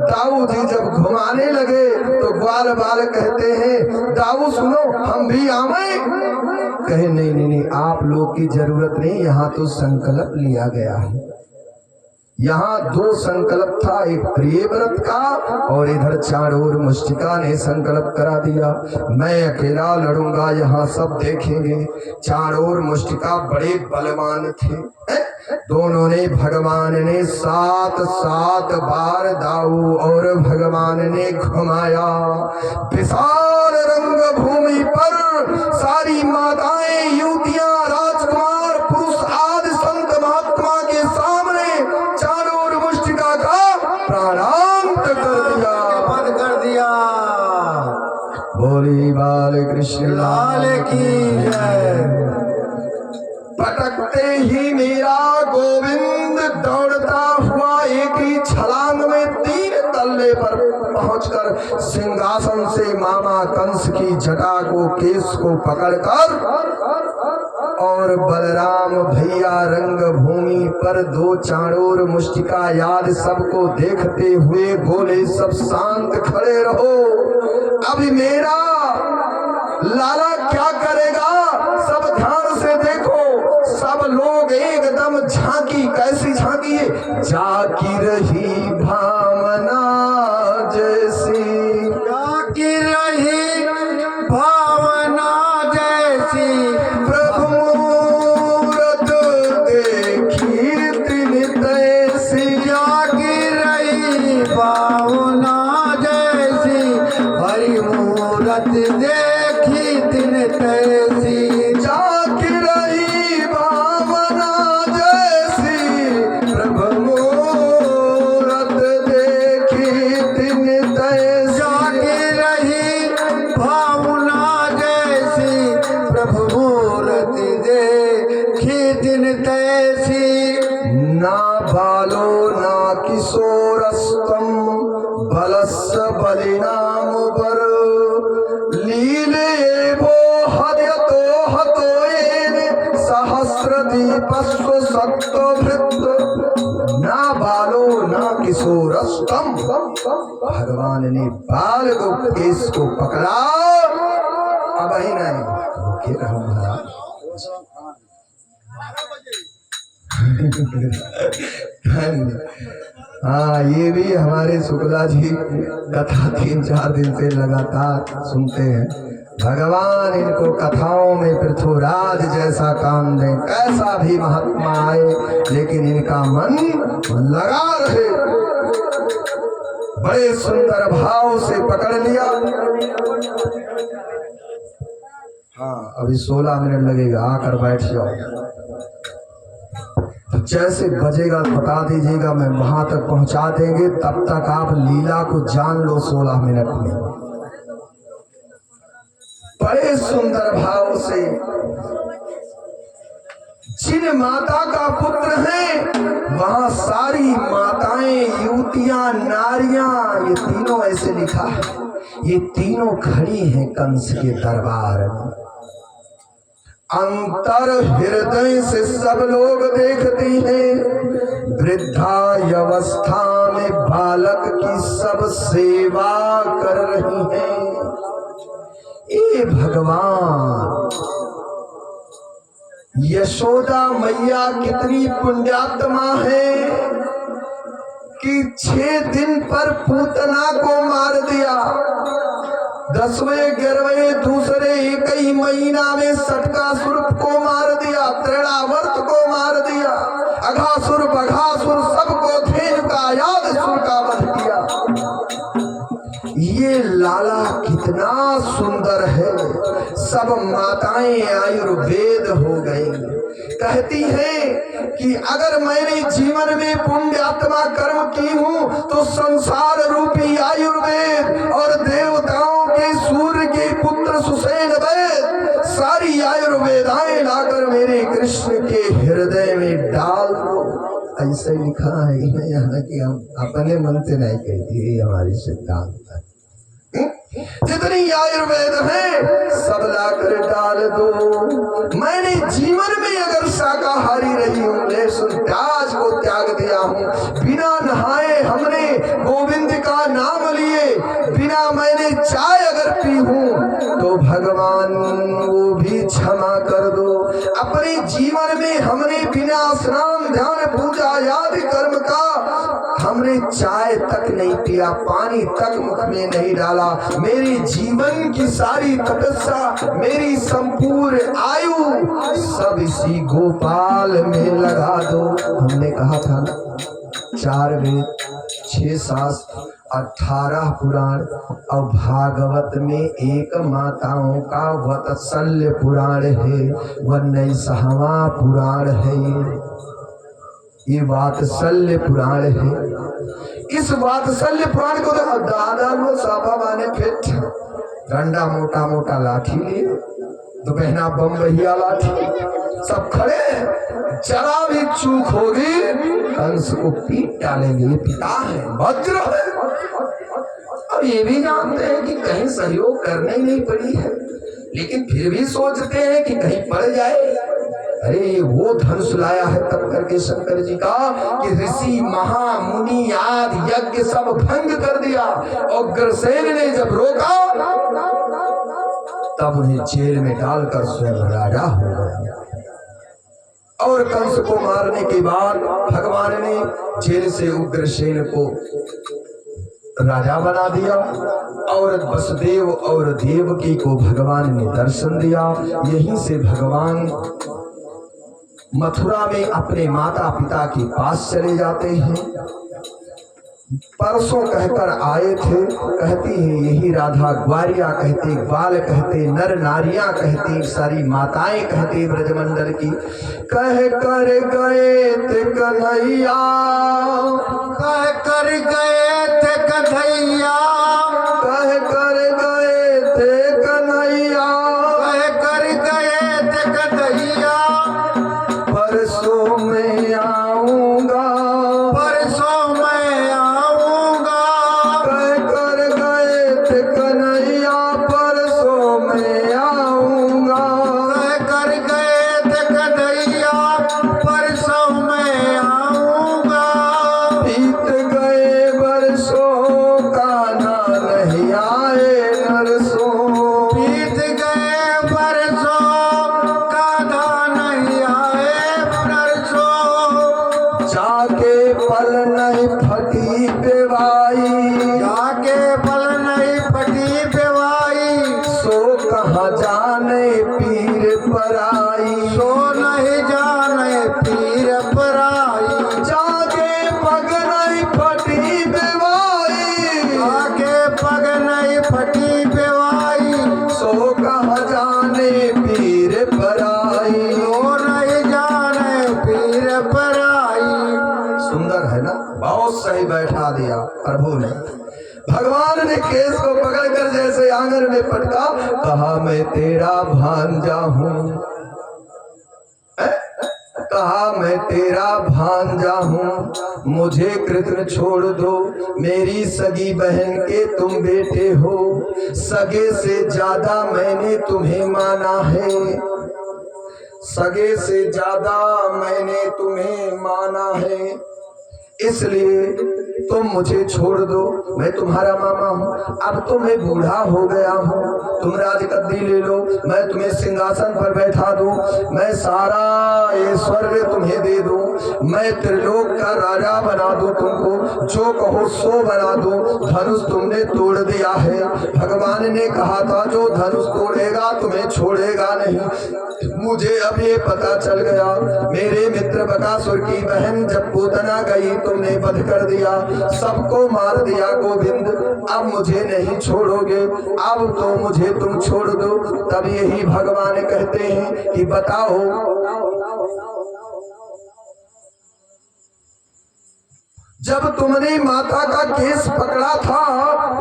S1: दाऊ जी जब घुमाने लगे तो ग्वाल बाल कहते हैं, दाऊ सुनो, हम भी आवे? कहे, नहीं नहीं नहीं, आप लोग की जरूरत नहीं, यहाँ तो संकल्प लिया गया है। यहाँ 2 संकल्प था, एक प्रियव्रत का और इधर चाणूर मुष्टिका ने संकल्प करा दिया, मैं अकेला लड़ूंगा, यहाँ सब देखेंगे। चाणूर मुष्टिका बड़े बलवान थे, दोनों ने भगवान ने 7-7 बार दाऊ और भगवान ने घुमाया। विशाल रंग भूमि पर सारी माताएं, युवतियां, राजकुमार, पुरुष आदि संत महात्मा के सामने चाणूर मुष्टिका का प्राणांत कर दिया। बोली बाल कृष्ण लाल की जय। पटकते ही मेरा गोविंद दौड़ता हुआ एक ही छलांग में 3 तल्ले पर पहुंचकर सिंहासन से मामा कंस की जटा को, केस को पकड़कर और बलराम भैया रंग भूमि पर 2 चाणूर मुष्टिका याद सबको देखते हुए बोले, सब शांत खड़े रहो, अभी मेरा लाला क्या करेगा, सब ध्यान से देखो। सब लोग एकदम झांकी, कैसी झांकी है, जाकी रही भावना जैसी, जाकी रही भावना जैसी, प्रभु मूरत देखी तिन तैसी, जाकी रही भावना जैसी, हरि मूरत देखी तिन तैसी, जाकी रही भावना जैसी, प्रभु मूरत देखी तिन तैसी, जाकी रही भावना जैसी, प्रभु मूरत देखी तिन तैसी। ना बालो ना किशोरस्तम बलस्स बलिनाम बर, लीले वो हर्यतो हतोयेन सहस्रदीपस्व सत्वभृत, ना बालो ना किशोरस्तम। भगवान ने बाल को, केस को पकड़ा, अब ही नहीं रुके रहो महाराज। हाँ, ये भी हमारे शुक्ला जी कथा 3-4 दिन से लगातार सुनते हैं। भगवान इनको कथाओं में पृथ्वीराज जैसा काम दे, कैसा भी महात्मा आए लेकिन इनका मन लगा रहे। बड़े सुंदर भाव से पकड़ लिया। हाँ, अभी 16 मिनट लगेगा, आकर बैठ जाओ। तो जैसे बजेगा बता दीजिएगा, मैं वहां तक पहुंचा देंगे, तब तक आप लीला को जान लो 16 मिनट में। बड़े सुंदर भाव से जिन माता का पुत्र है वहां सारी माताएं, युवतियां, नारियां, ये तीनों ऐसे लिखा है, ये तीनों खड़ी हैं कंस के दरबार में। अंतर हृदय से सब लोग देखती हैं, वृद्धावस्था में बालक की सब सेवा कर रही हैं। ए भगवान, यशोदा मैया कितनी पुण्यात्मा है कि 6 दिन पर पूतना को मार दिया, 10वें 11वें दूसरे 1 ही महीना में सटकासुर को मार दिया, त्रिणावर्त को मार दिया, अघासुर बघासुर सबको धेनु का याद सुर का वध किया। ये लाला कितना सुंदर है। सब माताएं आयुर्वेद हो गई। कहती है कि अगर मैंने जीवन में पुण्यात्मा कर्म की हूँ तो संसार रूपी आयुर्वेद और देवताओं के सूर्य के पुत्र सुसेन वैद सारी आयुर्वेदाएं लाकर मेरे कृष्ण के हृदय में डाल दो। ऐसे लिखा है यहाँ कि हम अपने मन से नहीं कहते, ये हमारी सिद्धांत है। जितनी आयुर्वेद है सब लाकर डाल दो। मैंने जीवन में अगर शाकाहारी रही हूँ, लहसुन प्याज को त्याग दिया हूँ, बिना नहाए हमने गोविंद का नाम लिए, बिना मैंने चाय अगर पी हूँ तो भगवान वो भी क्षमा कर दो। अपने जीवन में हमने बिना स्नान ध्यान पूजा आदि कर्म का हमने चाय तक नहीं पिया, पानी तक मुख में नहीं डाला। मेरे जीवन की सारी तपस्या, मेरी संपूर्ण आयु सब इसी गोपाल में लगा दो। हमने कहा था ना, 4 वेद 6 शास्त्र 18 पुराण और भागवत में एक माताओं का वत्सल्य पुराण है, 19वां पुराण है। ये वात्सल्य पुराण है। इस वात्सल्य पुराण को दादा लो साबा माने फिट डंडा मोटा मोटा लाठी लिए, दोपहना बम्बैया लाठी, सब खड़े। जरा भी चूक होगी कंस को पीट डालेंगे। ये पिता है, वज्र है। अब ये भी जानते हैं कि कहीं सहयोग करने ही नहीं पड़ी है, लेकिन फिर भी सोचते हैं कि कहीं पड़ जाए। अरे वो धनुष लाया है तब करके शंकर जी का कि ऋषि महामुनि आदि यज्ञ सब भंग कर दिया। और उग्रसेन ने जब रोका तब उन्हें जेल में डालकर स्वयं राजा हो गया। और कंस को मारने के बाद भगवान ने जेल से उग्रसेन को राजा बना दिया। और वसुदेव और देवकी को भगवान ने दर्शन दिया। यहीं से भगवान मथुरा में अपने माता पिता के पास चले जाते हैं। परसों कहकर आए थे, कहती है यही राधा ग्वारिया कहते, ग्वाल कहते, नर नारियां कहती, सारी माताएं कहती ब्रजमंडल की। कह कर गए थे कन्हैया,
S2: कह कर गए थे कन्हैया,
S1: कह कर गए थे कन्हैया,
S2: कह कर गए थे कन्हैया,
S1: परसों में आऊंगा,
S2: परसों मैं आऊंगा।
S1: कह कर गए थे कन्हैया, परसों में आऊंगा।
S2: कह कर गए थे कन्हैया, परसों मैं आऊंगा।
S1: बीत गए बरसों का ना नहीं आए नरसों,
S2: बीत गए बरसों का ना नहीं आए परसों।
S1: जाके पल नहीं फटी बेवाई,
S2: जाके पल नहीं फटी बेवाई,
S1: सो कहाँ जाने पीर पराई,
S2: सो नहीं जाने पीर पराई।
S1: जाके पग नहीं फटी बेवाई,
S2: आगे पग नहीं फटी बेवाई,
S1: सो कहाँ जाने पीर पराई।
S2: सो नहीं जाने पीर पराई।
S1: सुंदर है ना, बहुत सही बैठा दिया प्रभु ने। भगवान ने केस को पकड़कर जैसे आंगन में पटका, कहा मैं तेरा भांजा हूँ, कहा मैं तेरा भांजा हूँ, मुझे कृष्ण छोड़ दो। मेरी सगी बहन के तुम बेटे हो, सगे से ज्यादा मैंने तुम्हें माना है, सगे से ज्यादा मैंने तुम्हें माना है, इसलिए तुम मुझे छोड़ दो। मैं तुम्हारा मामा हूँ, अब तो मैं बूढ़ा हो गया हूँ, तुम राजगद्दी ले लो, मैं तुम्हें सिंहासन पर बैठा दूं, मैं सारा ये स्वर्ग तुम्हें दे दूं, मैं त्रिलोक का राजा बना दूं, तुमको जो कहो सो बना दूं। धनुष तुमने तोड़ दिया है, भगवान ने कहा था जो धनुष तोड़ेगा तुम्हें छोड़ेगा नहीं। मुझे अब ये पता चल गया, मेरे मित्र बकासुर की बहन जब पूतना गई तुमने वध कर दिया, सबको मार दिया गोविंद, अब मुझे नहीं छोड़ोगे, अब तो मुझे तुम छोड़ दो। तब यही भगवान कहते हैं कि बताओ जब तुमने माता का केस पकड़ा था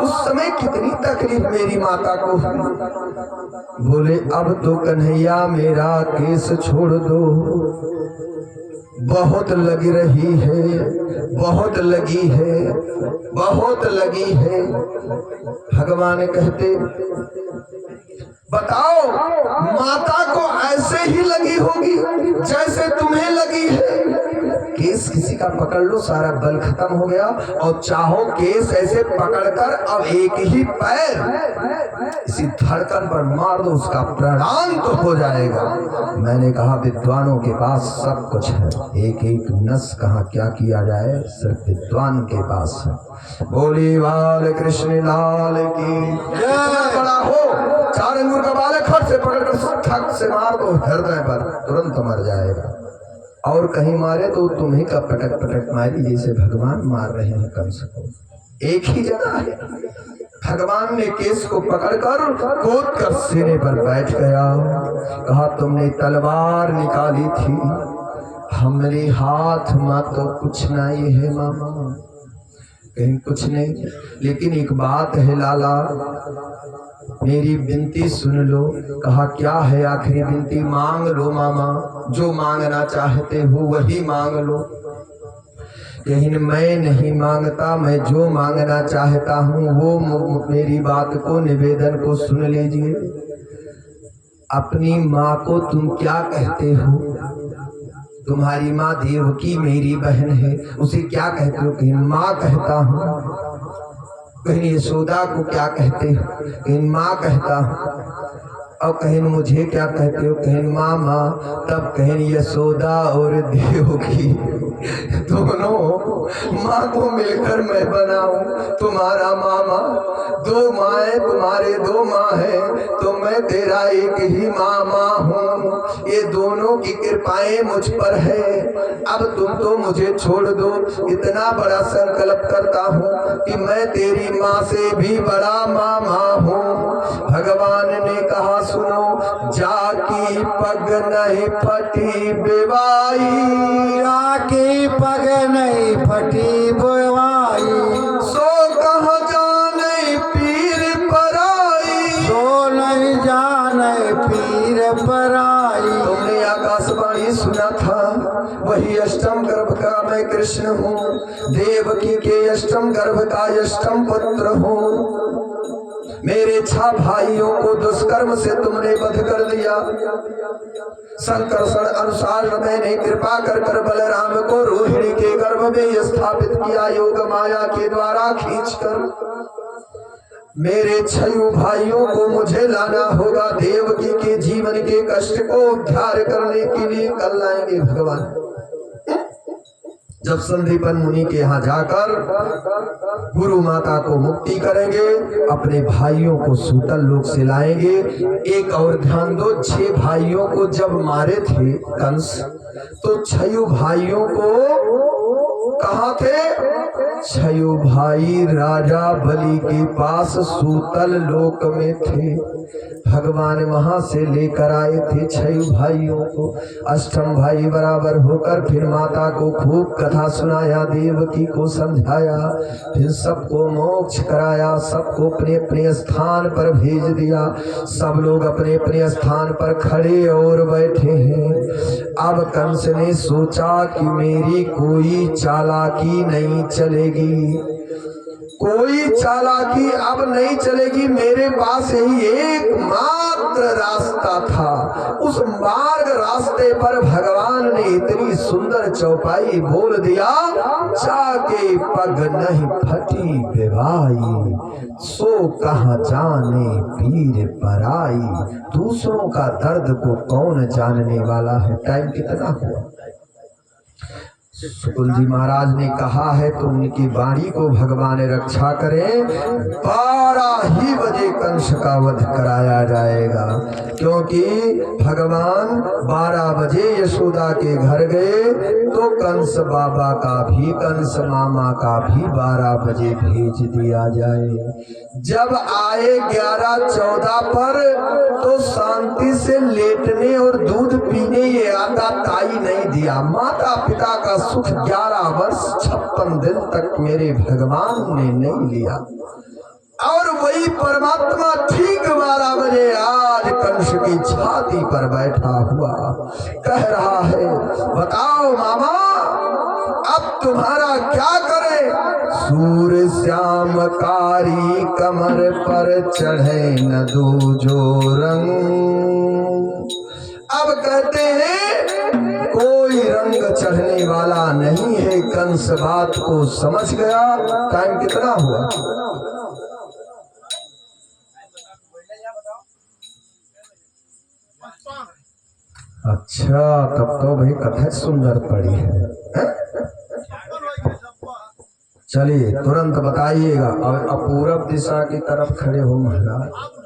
S1: उस समय कितनी तकलीफ मेरी माता को हुई। बोले अब तो कन्हैया मेरा केस छोड़ दो, बहुत लग रही है, बहुत लगी है, बहुत लगी है। भगवान कहते बताओ माता को ऐसे ही लगी होगी जैसे तुम्हें लगी है, केस किसी का पकड़ लो, सारा बल खत्म हो गया, और चाहो केस ऐसे पकड़कर अब एक ही पैर इसी धड़कन पर मार दो, उसका प्राणांत तो हो जाएगा। मैंने कहा विद्वानों के पास सब कुछ है, एक एक नस कहाँ क्या किया जाए सिर्फ विद्वान के पास है। बोली बाल कृष्ण लाल की। जितना बड़ा हो, 4 अंगुर का बालक खट से पकड़कर ठक से मार दो हृदय पर, तुरंत मर जाएगा। और कहीं मारे तो तुम्हें का पटक पटक मारी, जैसे भगवान मार रहे हैं कंस को। एक ही जगह है। भगवान ने केस को पकड़कर कूद कर सीने पर बैठ गया। कहा तुमने तलवार निकाली थी, हमारे हाथ में तो कुछ नहीं है मामा, कहीं कुछ नहीं, लेकिन एक बात है लाला, मेरी विनती सुन लो। कहा क्या है आखिरी विनती? मांग लो मामा, जो मांगना चाहते हो वही मांग लो। लेकिन मैं नहीं मांगता, मैं जो मांगना चाहता हूँ वो मेरी बात को, निवेदन को सुन लीजिए। अपनी माँ को तुम क्या कहते हो? तुम्हारी माँ देवकी मेरी बहन है, उसे क्या कहते हो? कहीं माँ कहता हूँ। कहीं यशोदा को क्या कहते हो? कहीं माँ कहता हूँ। और कहीं मुझे क्या कहते हो? कहीं मामा। तब कहीं यशोदा और देवकी दोनों माँ को मिलकर मैं बनाऊं तुम्हारा मामा। 2 माएँ तुम्हारे 2 माँ है, तो मैं तेरा एक ही मामा हूँ। ये दोनों की कृपाएं मुझ पर है। अब तुम तो मुझे छोड़ दो। इतना बड़ा संकल्प करता हूँ कि मैं तेरी माँ से भी बड़ा मामा हूँ। भगवान ने कहा सुनो, जाकी पग नहीं फटी बेवाई,
S2: जाकी पग नहीं फटी बेवाई,
S1: सो कह जाने पीर पराई,
S2: सो नहीं जाने पीर पराई।
S1: तुमने आकाशवाणी सुना था, वही अष्टम गर्भ का मैं कृष्ण हूँ, देवकी के अष्टम गर्भ का अष्टम पुत्र हूँ। मेरे 6 भाइयों को दुष्कर्म से तुमने वध कर दिया। संकर्षण अनुसार मैंने कृपा कर बलराम को रोहिणी के गर्भ में स्थापित किया, योग माया के द्वारा खींचकर। मेरे 6 भाइयों को मुझे लाना होगा, देवकी के जीवन के कष्ट को उद्धार करने के लिए कल लाएंगे भगवान। जब संदीपन मुनि के यहाँ जाकर गुरु माता को मुक्ति करेंगे, अपने भाइयों को सूतल लोक से लाएंगे। एक और ध्यान दो, 6 भाइयों को जब मारे थे कंस, तो 6 भाइयों को कहाँ थे? 6 भाई राजा बलि के पास सूतल लोक में थे। भगवान वहां से लेकर आए थे 6 भाइयों को। अष्टम भाई बराबर होकर फिर माता को खूब कथा सुनाया, देवकी को समझाया, फिर सबको मोक्ष कराया, सबको अपने अपने स्थान पर भेज दिया। सब लोग अपने अपने स्थान पर खड़े और बैठे हैं। अब कंस ने सोचा कि मेरी कोई चालाकी नहीं चलेगी, कोई चालाकी अब नहीं चलेगी। मेरे पास ही एकमात्र रास्ता था। उस मार्ग रास्ते पर भगवान ने इतनी सुंदर चौपाई बोल दिया, जाके पग नहीं फटी बेवाई, सो कहाँ जाने पीर पराई। दूसरों का दर्द को कौन जानने वाला है। टाइम कितना हुआ? सुकुल जी महाराज ने कहा है तो उनकी वाणी को भगवान रक्षा करें। 12 ही बजे कंस का वध कराया जाएगा, क्योंकि भगवान 12 बजे यशोदा के घर गए तो कंस बाबा का भी, कंस मामा का भी 12 बजे भेज दिया जाए। जब आए 11-14 पर तो शांति से लेटने और दूध पीने ये आता ताई नहीं दिया। माता पिता का सुख 11 वर्ष 56 दिन तक मेरे भगवान ने नहीं लिया। और वही परमात्मा ठीक 12 बजे आज कंस की छाती पर बैठा हुआ कह रहा है, बताओ मामा अब तुम्हारा क्या करे? सूर्य श्याम कारी कमर पर चढ़े न दो जो रंग। अब कहते हैं कोई कोई रंग चढ़ने वाला नहीं है। कंस बात को समझ गया। टाइम कितना हुआ? अच्छा, तब तो भाई कथा सुंदर पड़ी है? चलिए तुरंत बताइएगा। और अब पूरब दिशा की तरफ खड़े हो महाराज।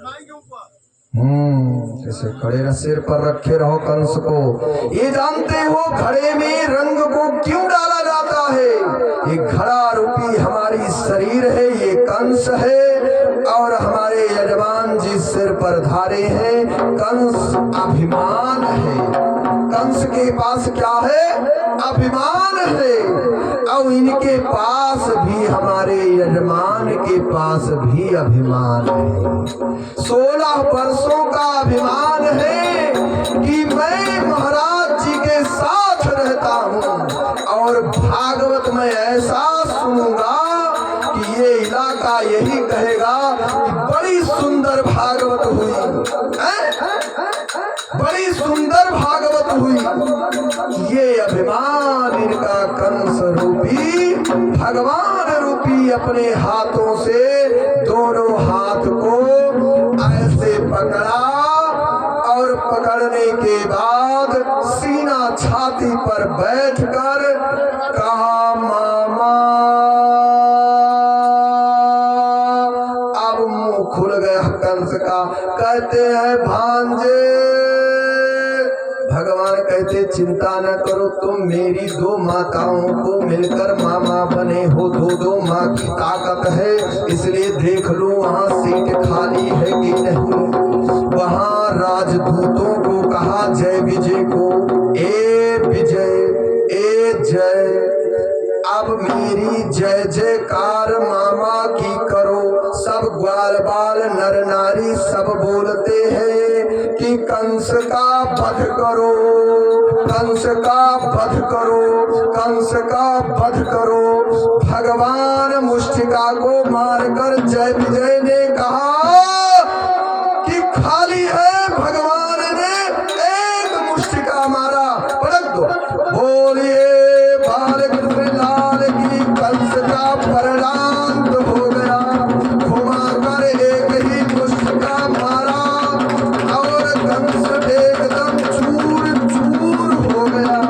S1: जैसे खड़े रह, सिर पर रखे रहो कंस को। ये जानते हो घड़े में रंग को क्यों डाला जाता है? ये घड़ा रूपी हमारी शरीर है, ये कंस है और हमारे यजमान जी सिर पर धारे हैं। कंस अभिमान है। कंस के पास क्या है? अभिमान है। और इनके पास भी, हमारे यजमान के पास भी अभिमान है। 16 वर्षों का अभिमान है कि मैं महाराज जी के साथ रहता हूँ और भागवत में ऐसा सुनूंगा कि ये इलाका यही कहेगा कि बड़ी सुंदर भागवत हुई, बड़ी सुंदर भागवत हुई। ये अभिमान इनका कंस रूपी, भगवान रूपी अपने हाथों से दोनों हाथ को ऐसे पकड़ा और पकड़ने के बाद सीना छाती पर बैठकर कहा, मामा। अब मुंह खुल गया कंस का। कहते हैं भांजे। भगवान कहते चिंता न करो, तुम मेरी 2 माताओं को मिलकर मामा बने हो। 2 माँ की ताकत है, इसलिए देख लो वहाँ सीट खाली है कि नहीं। वहाँ राजदूतों को कहा जय विजय को, ए विजय, ए जय। अब मेरी जय जयकार मामा की करो। सब ग्वाल बाल नर नारी सब बोलते हैं कि कंस का वध करो, कंस का वध करो, कंस का वध करो। भगवान मुष्टिका को मारकर जय विजय ने कहा कि खाली है। भगवान ने एक मुष्टिका मारा, पलट दो। बोलिए बालकृष्ण लाल की। कंस का परिणाम हो गया। घुमाकर एक ही मुष्टिका मारा और कंस एकदम चूर चूर हो गया।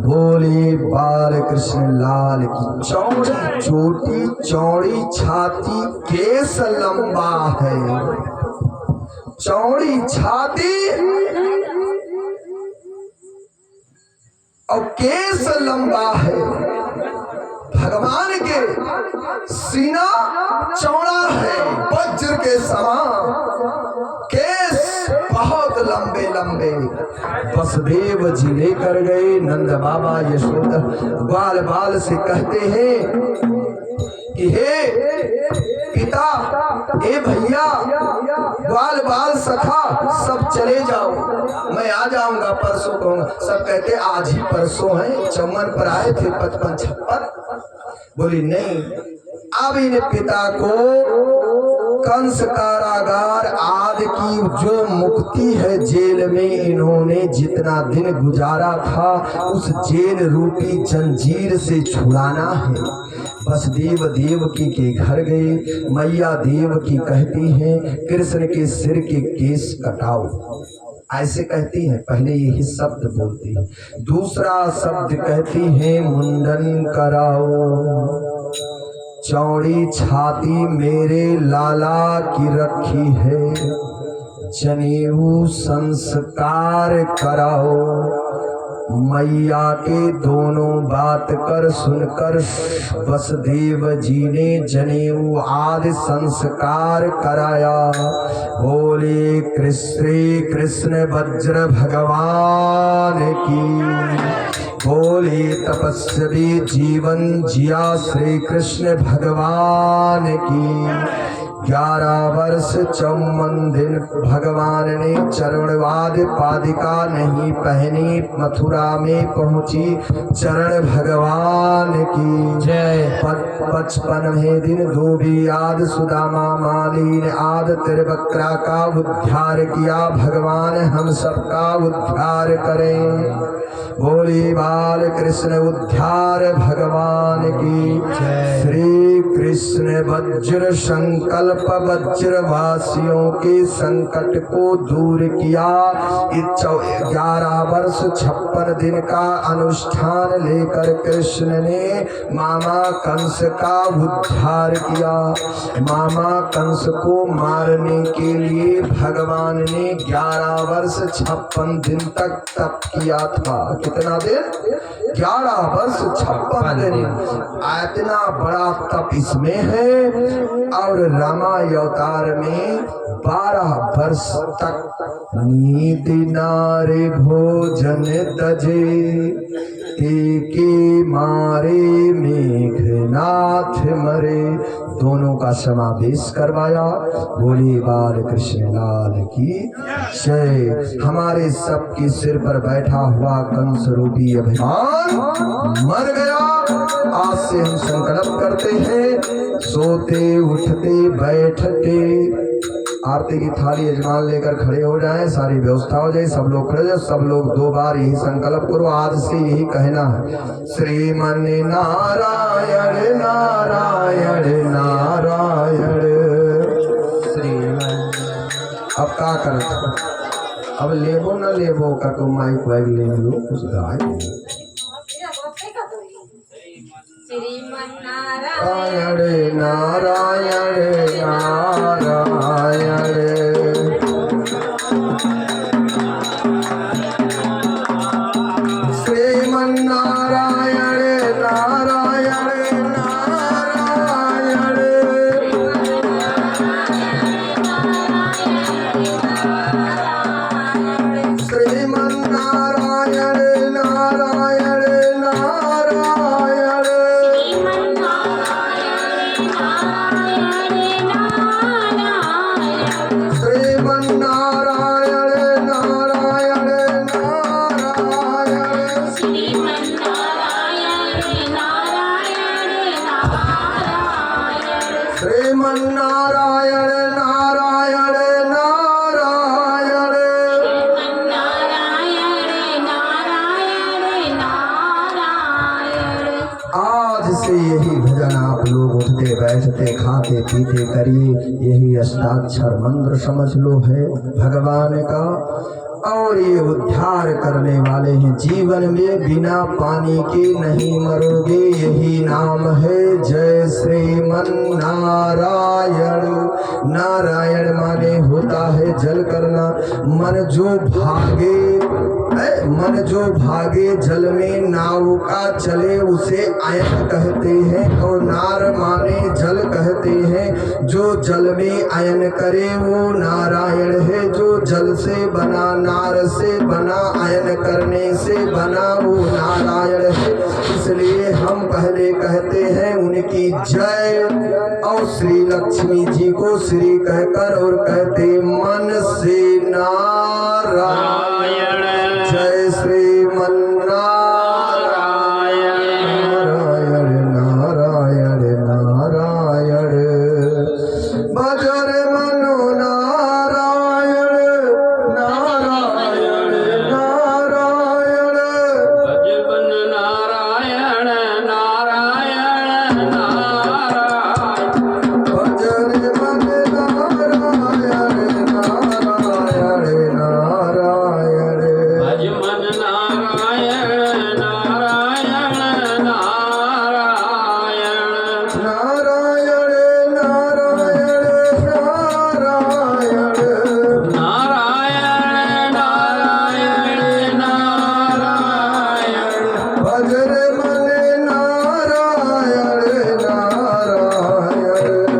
S1: बोली बालकृष्ण लाल की। चौड़ी चोटी, चौड़ी छाती, केस लंबा है। चौड़ी छाती और केस लंबा है। भगवान के सीना चौड़ा है वज्र के समान, केस बहुत लंबे लंबे। वसुदेव जी लेकर गए। नंद बाबा यशोदा बाल बाल से कहते हैं कि हे पिता, ए भैया, बाल बाल सखा, सब चले जाओ, मैं आ जाऊंगा परसों कहूंगा। सब कहते आज ही परसों है, चौवन पर आए थे 55-56। बोली नहीं। अब इन पिता को कंस कारागार आदि की जो मुक्ति है, जेल में इन्होंने जितना दिन गुजारा था उस जेल रूपी जंजीर से छुड़ाना है। वसुदेव देवकी के घर गए। मैया देवकी कहती हैं कृष्ण के सिर के केस कटाओ, ऐसे कहती हैं। पहले यही शब्द बोलती है। दूसरा शब्द कहती हैं मुंडन कराओ। चौड़ी छाती मेरे लाला की रखी है, जनेऊ संस्कार कराओ। मैया के दोनों बात कर सुनकर वसुदेव जी ने जनेऊ आदि संस्कार कराया। बोले कृष्ण वज्र भगवान की। बोले तपस्वी जीवन जिया श्री कृष्ण भगवान की। 11 वर्ष 54 दिन भगवान ने चरणवाद पादिका नहीं पहनी, मथुरा में पहुंची चरण भगवान की जय। 55वें दिन धोबी आदि सुदामा मालिन आदि त्रिवक्रा का उद्धार किया। भगवान हम सबका उद्धार करें। बोले बाल कृष्ण उद्धार भगवान की जय। श्री कृष्ण वज्र संकल्प वज्र वासियों के संकट को दूर किया। 11 वर्ष 56 दिन का अनुष्ठान लेकर कृष्ण ने मामा कंस का उद्धार किया। मामा कंस को मारने के लिए भगवान ने 11 वर्ष 56 दिन तक तप किया था। कितना दिन? 11 वर्ष 56 दिन। इतना बड़ा तप इसमें है। और रामावतार में 12 वर्ष तक नींद नारे भोजन तजे, के मारे मेघनाथ मरे, दोनों का समावेश करवाया। बोले बाल कृष्ण लाल की जय। हमारे सबके सिर पर बैठा हुआ कंस रूपी अभिमान मर गया। आज से हम संकल्प करते हैं, सोते उठते बैठते आरती की थाली यजमान लेकर खड़े हो जाएं, सारी व्यवस्था हो जाए, सब लोग खड़े जाए, सब लोग 2 बार यही संकल्प करो। आज से यही कहना है, श्रीमन नारायण नारायण नारायण श्रीमन। अब क्या करो? अब लेबो न लेबो का तो माइक वाइक ले लो, कुछ गाय। नारायण नारायण नारायण श्रीमन नारायण नारायण नारायण श्रीमन नारायण नारायण नारायण श्रीमन नारायण नारायण नारायण श्रीमन नारायण नारायण नारायण। आज से यही भजन आप लोग उठते बैठते खाते पीते करिए। यही अष्टाक्षर मंत्र समझ लो है भगवान का। और ये उद्धार करने वाले हैं। जीवन में बिना पानी के नहीं मरोगे, यही नाम है जय श्रीमन नारायण। नारायण माने होता है जल करना। मन जो भागे जल में नाव का चले उसे अयन कहते हैं। और नार माने जल कहते हैं। जो जल में अयन करे वो नारायण है। जो जल से बना नार से बना अयन करने से बना वो नारायण है। इसलिए हम पहले कहते हैं उनकी जय। और श्री लक्ष्मी जी को श्री कहकर और कहते मन से नारायण। जय श्रीमन नारायण नारायण नारायण भजर मनो नारायण नारायण नारायण
S3: भजन नारायण नारायण नारायण
S1: भजर मन नारायण नारायण नारायण
S3: भजन नारायण नारायण नारायण
S1: नारायण नारायण नारायण
S3: नारायण नारायण नारायण
S1: भजन मन नारायण नारायण।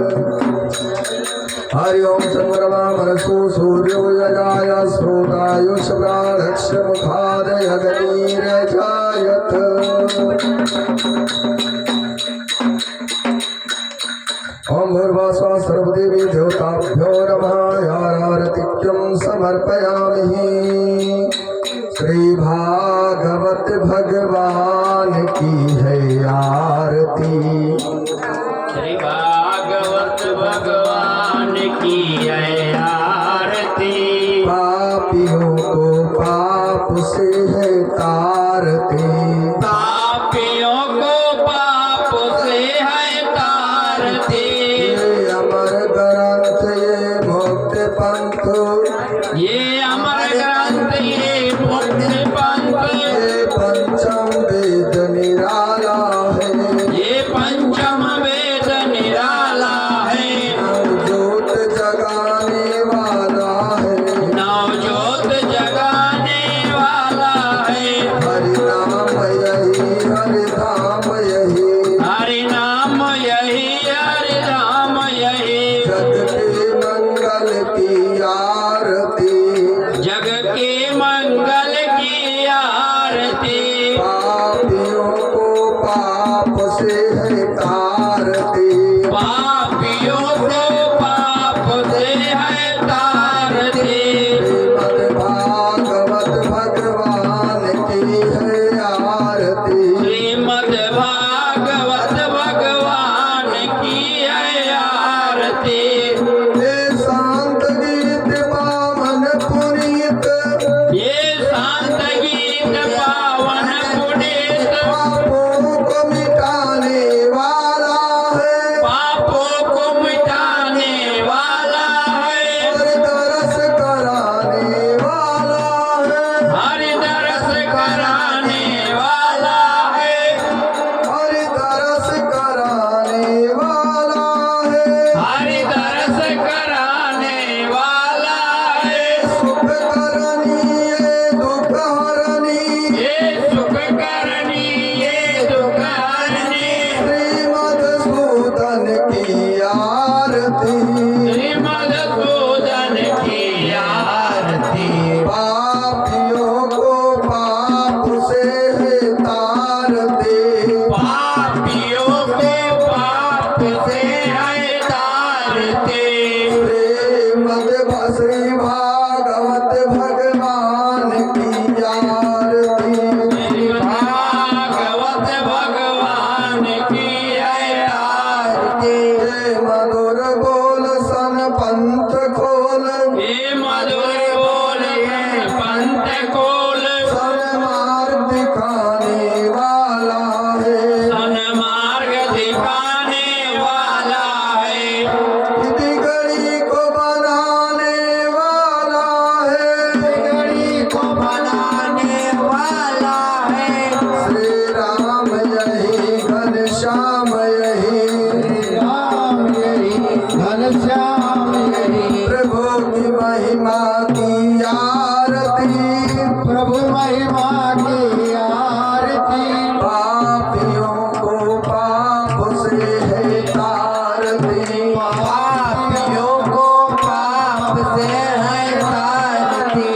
S1: हरि ओम चंद्रमा मनसो सूर्योदयाय श्रोतायुष प्राणक्ष मुखादय गणीरजायत। ओम भूर्भुवः स्वः सर्वतो देवी देवताभ्यो नमः आरतिक्यं समर्पयामि। श्री भागवत भगवान की है आरती।
S3: श्री भागवत भगवान की है आरती।
S1: पापियों को पाप से है तारते।
S3: पापियों को पाप से है तारती।
S1: ये अमर ग्रंथ ये मुक्त पंथ।
S3: ये अमर ग्रंथ ये मुक्त पंथ।
S1: ये पंचम वेद निराला है।
S3: ये पंचम वेद निराला है।
S1: नवजोत जगाने वाला है।
S3: नवजोत जगाने वाला है।
S1: हरि नाम यही हरि धाम यही।
S3: हरि नाम यही हरि राम यही।
S1: जग के मंगल की आरती।
S3: जग के मंगल की आरती।
S1: पापियों को पाप से है तारती।
S3: पापियों को पाप से है तारती।
S1: श्रीमद् भागवत भगवान की है आरती।
S3: श्रीमद् भागवत भगवान की है आरती।
S1: ये शांत गीत पावन पुनीत।
S3: ये शांत गीत पावन पुनीत।
S1: पापों को मिटाने वाला है।
S3: पापों को मिटाने वाला है।
S1: हर दरस कराने वाला है।
S3: हरि दरस कराने वाला है।
S1: हर दरस कराने वाला है।
S3: हरि दरस कराने वाला है।
S1: सुख करनी ये दुख हरनी।
S3: ये सुख करनी ये दुख हरनी।
S1: श्रीमद्सूदन की आरती।
S3: श्रीमद्सूदन की आरती।
S1: पापियों को पाप से है तारते।
S3: पापियों को पाप से है तारते।
S1: श्री भागवत भगवान की आरती।
S3: श्री भागवत भगवान की है आरती।
S1: हे मधुर बोल सन पंथ खोल।
S3: हे मधुर बोल है पंथ खोल।
S1: सन मार्ग दिखाने वाला है।
S3: सन्मार्ग दिखाने वाला है।
S1: बिगड़ी को बनाने वाला है।
S2: बिगड़ी को बनाने वाला है।
S1: श्री राम यही घनश्याम यही।
S2: राम यही घनश्याम यही।
S1: प्रभु की महिमा की आरती।
S2: प्रभु महिमा की आरती।
S1: पापियों को पाप से है तारती।
S2: पापियों को पाप से है तारती।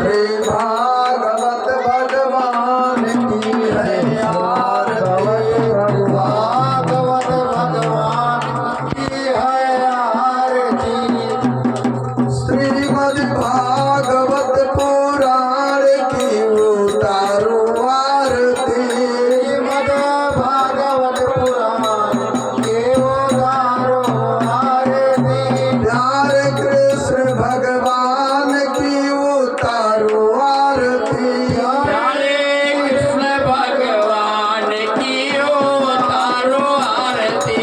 S1: श्री भागवत भगवान की है आरती।
S2: भागवत भगवान की है आरती।
S1: श्रीमद् भागवत पुराण की उतारो आरती।
S2: श्रीमद् भागवत पुराण के उतारो आरती।
S1: प्यारे कृष्ण भगवान की उतारो आरती।
S3: प्यारे कृष्ण भगवान की उतारो आरती।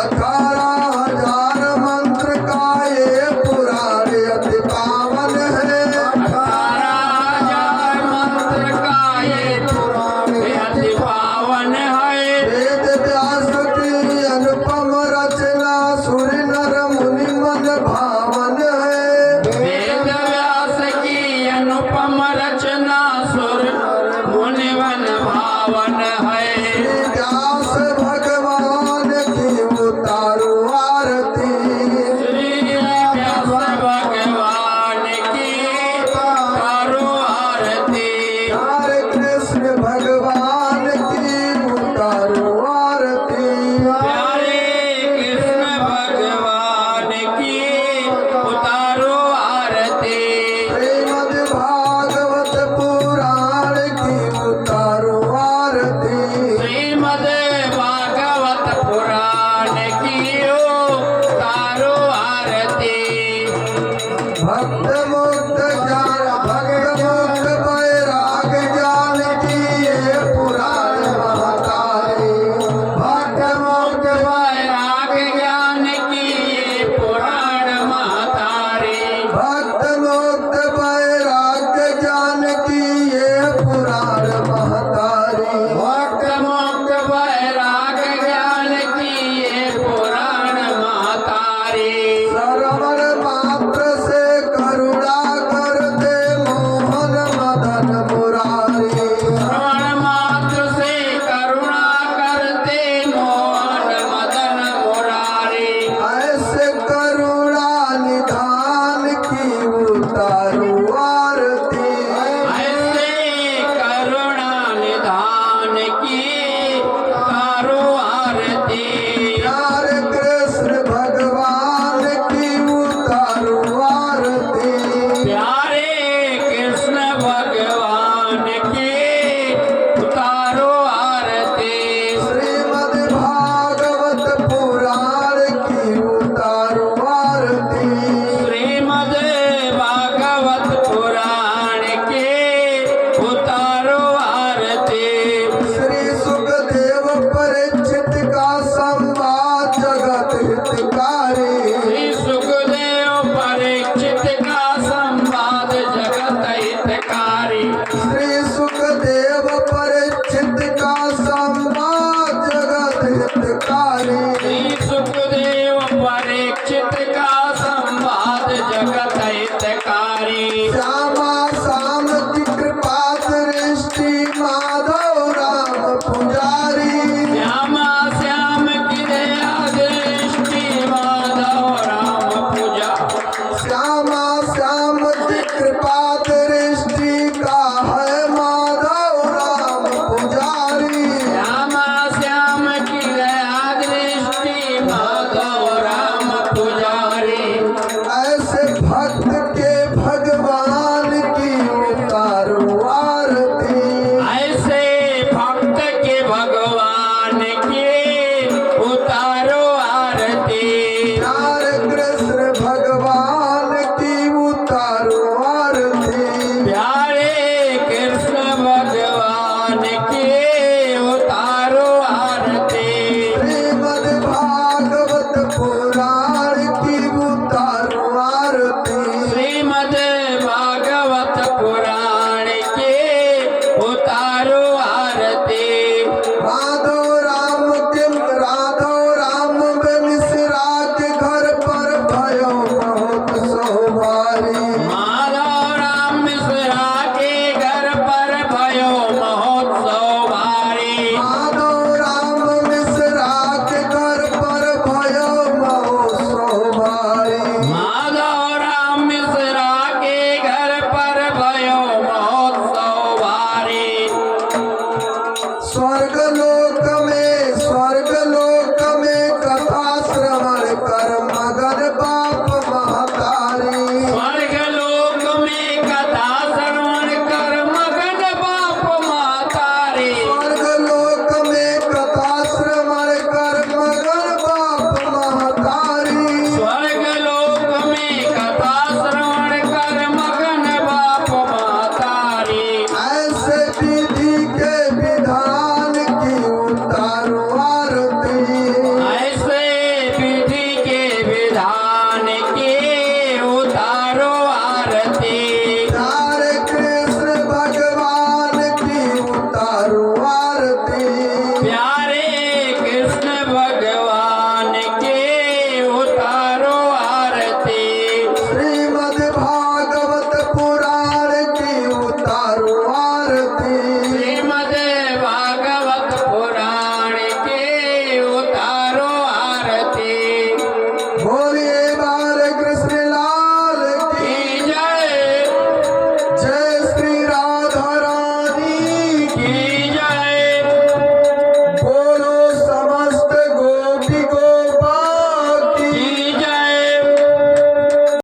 S1: 18,000 मंत्र का ये पुराण अति पावन है।
S3: 18,000 मंत्र का ये पुराण अति पावन है।
S1: वेद व्यास की अनुपम रचना सुर नर मुनि मन भावन है।
S3: वेद व्यास की अनुपम रचना सुर मुनिवन भावन है।
S1: व्यास भगवान की उतारो आरती।
S3: श्री व्यास भगवान की उतारो आरती।
S1: हरे कृष्ण भगवान की उतारो आरती।
S3: प्यारे कृष्ण भगवान
S1: श्री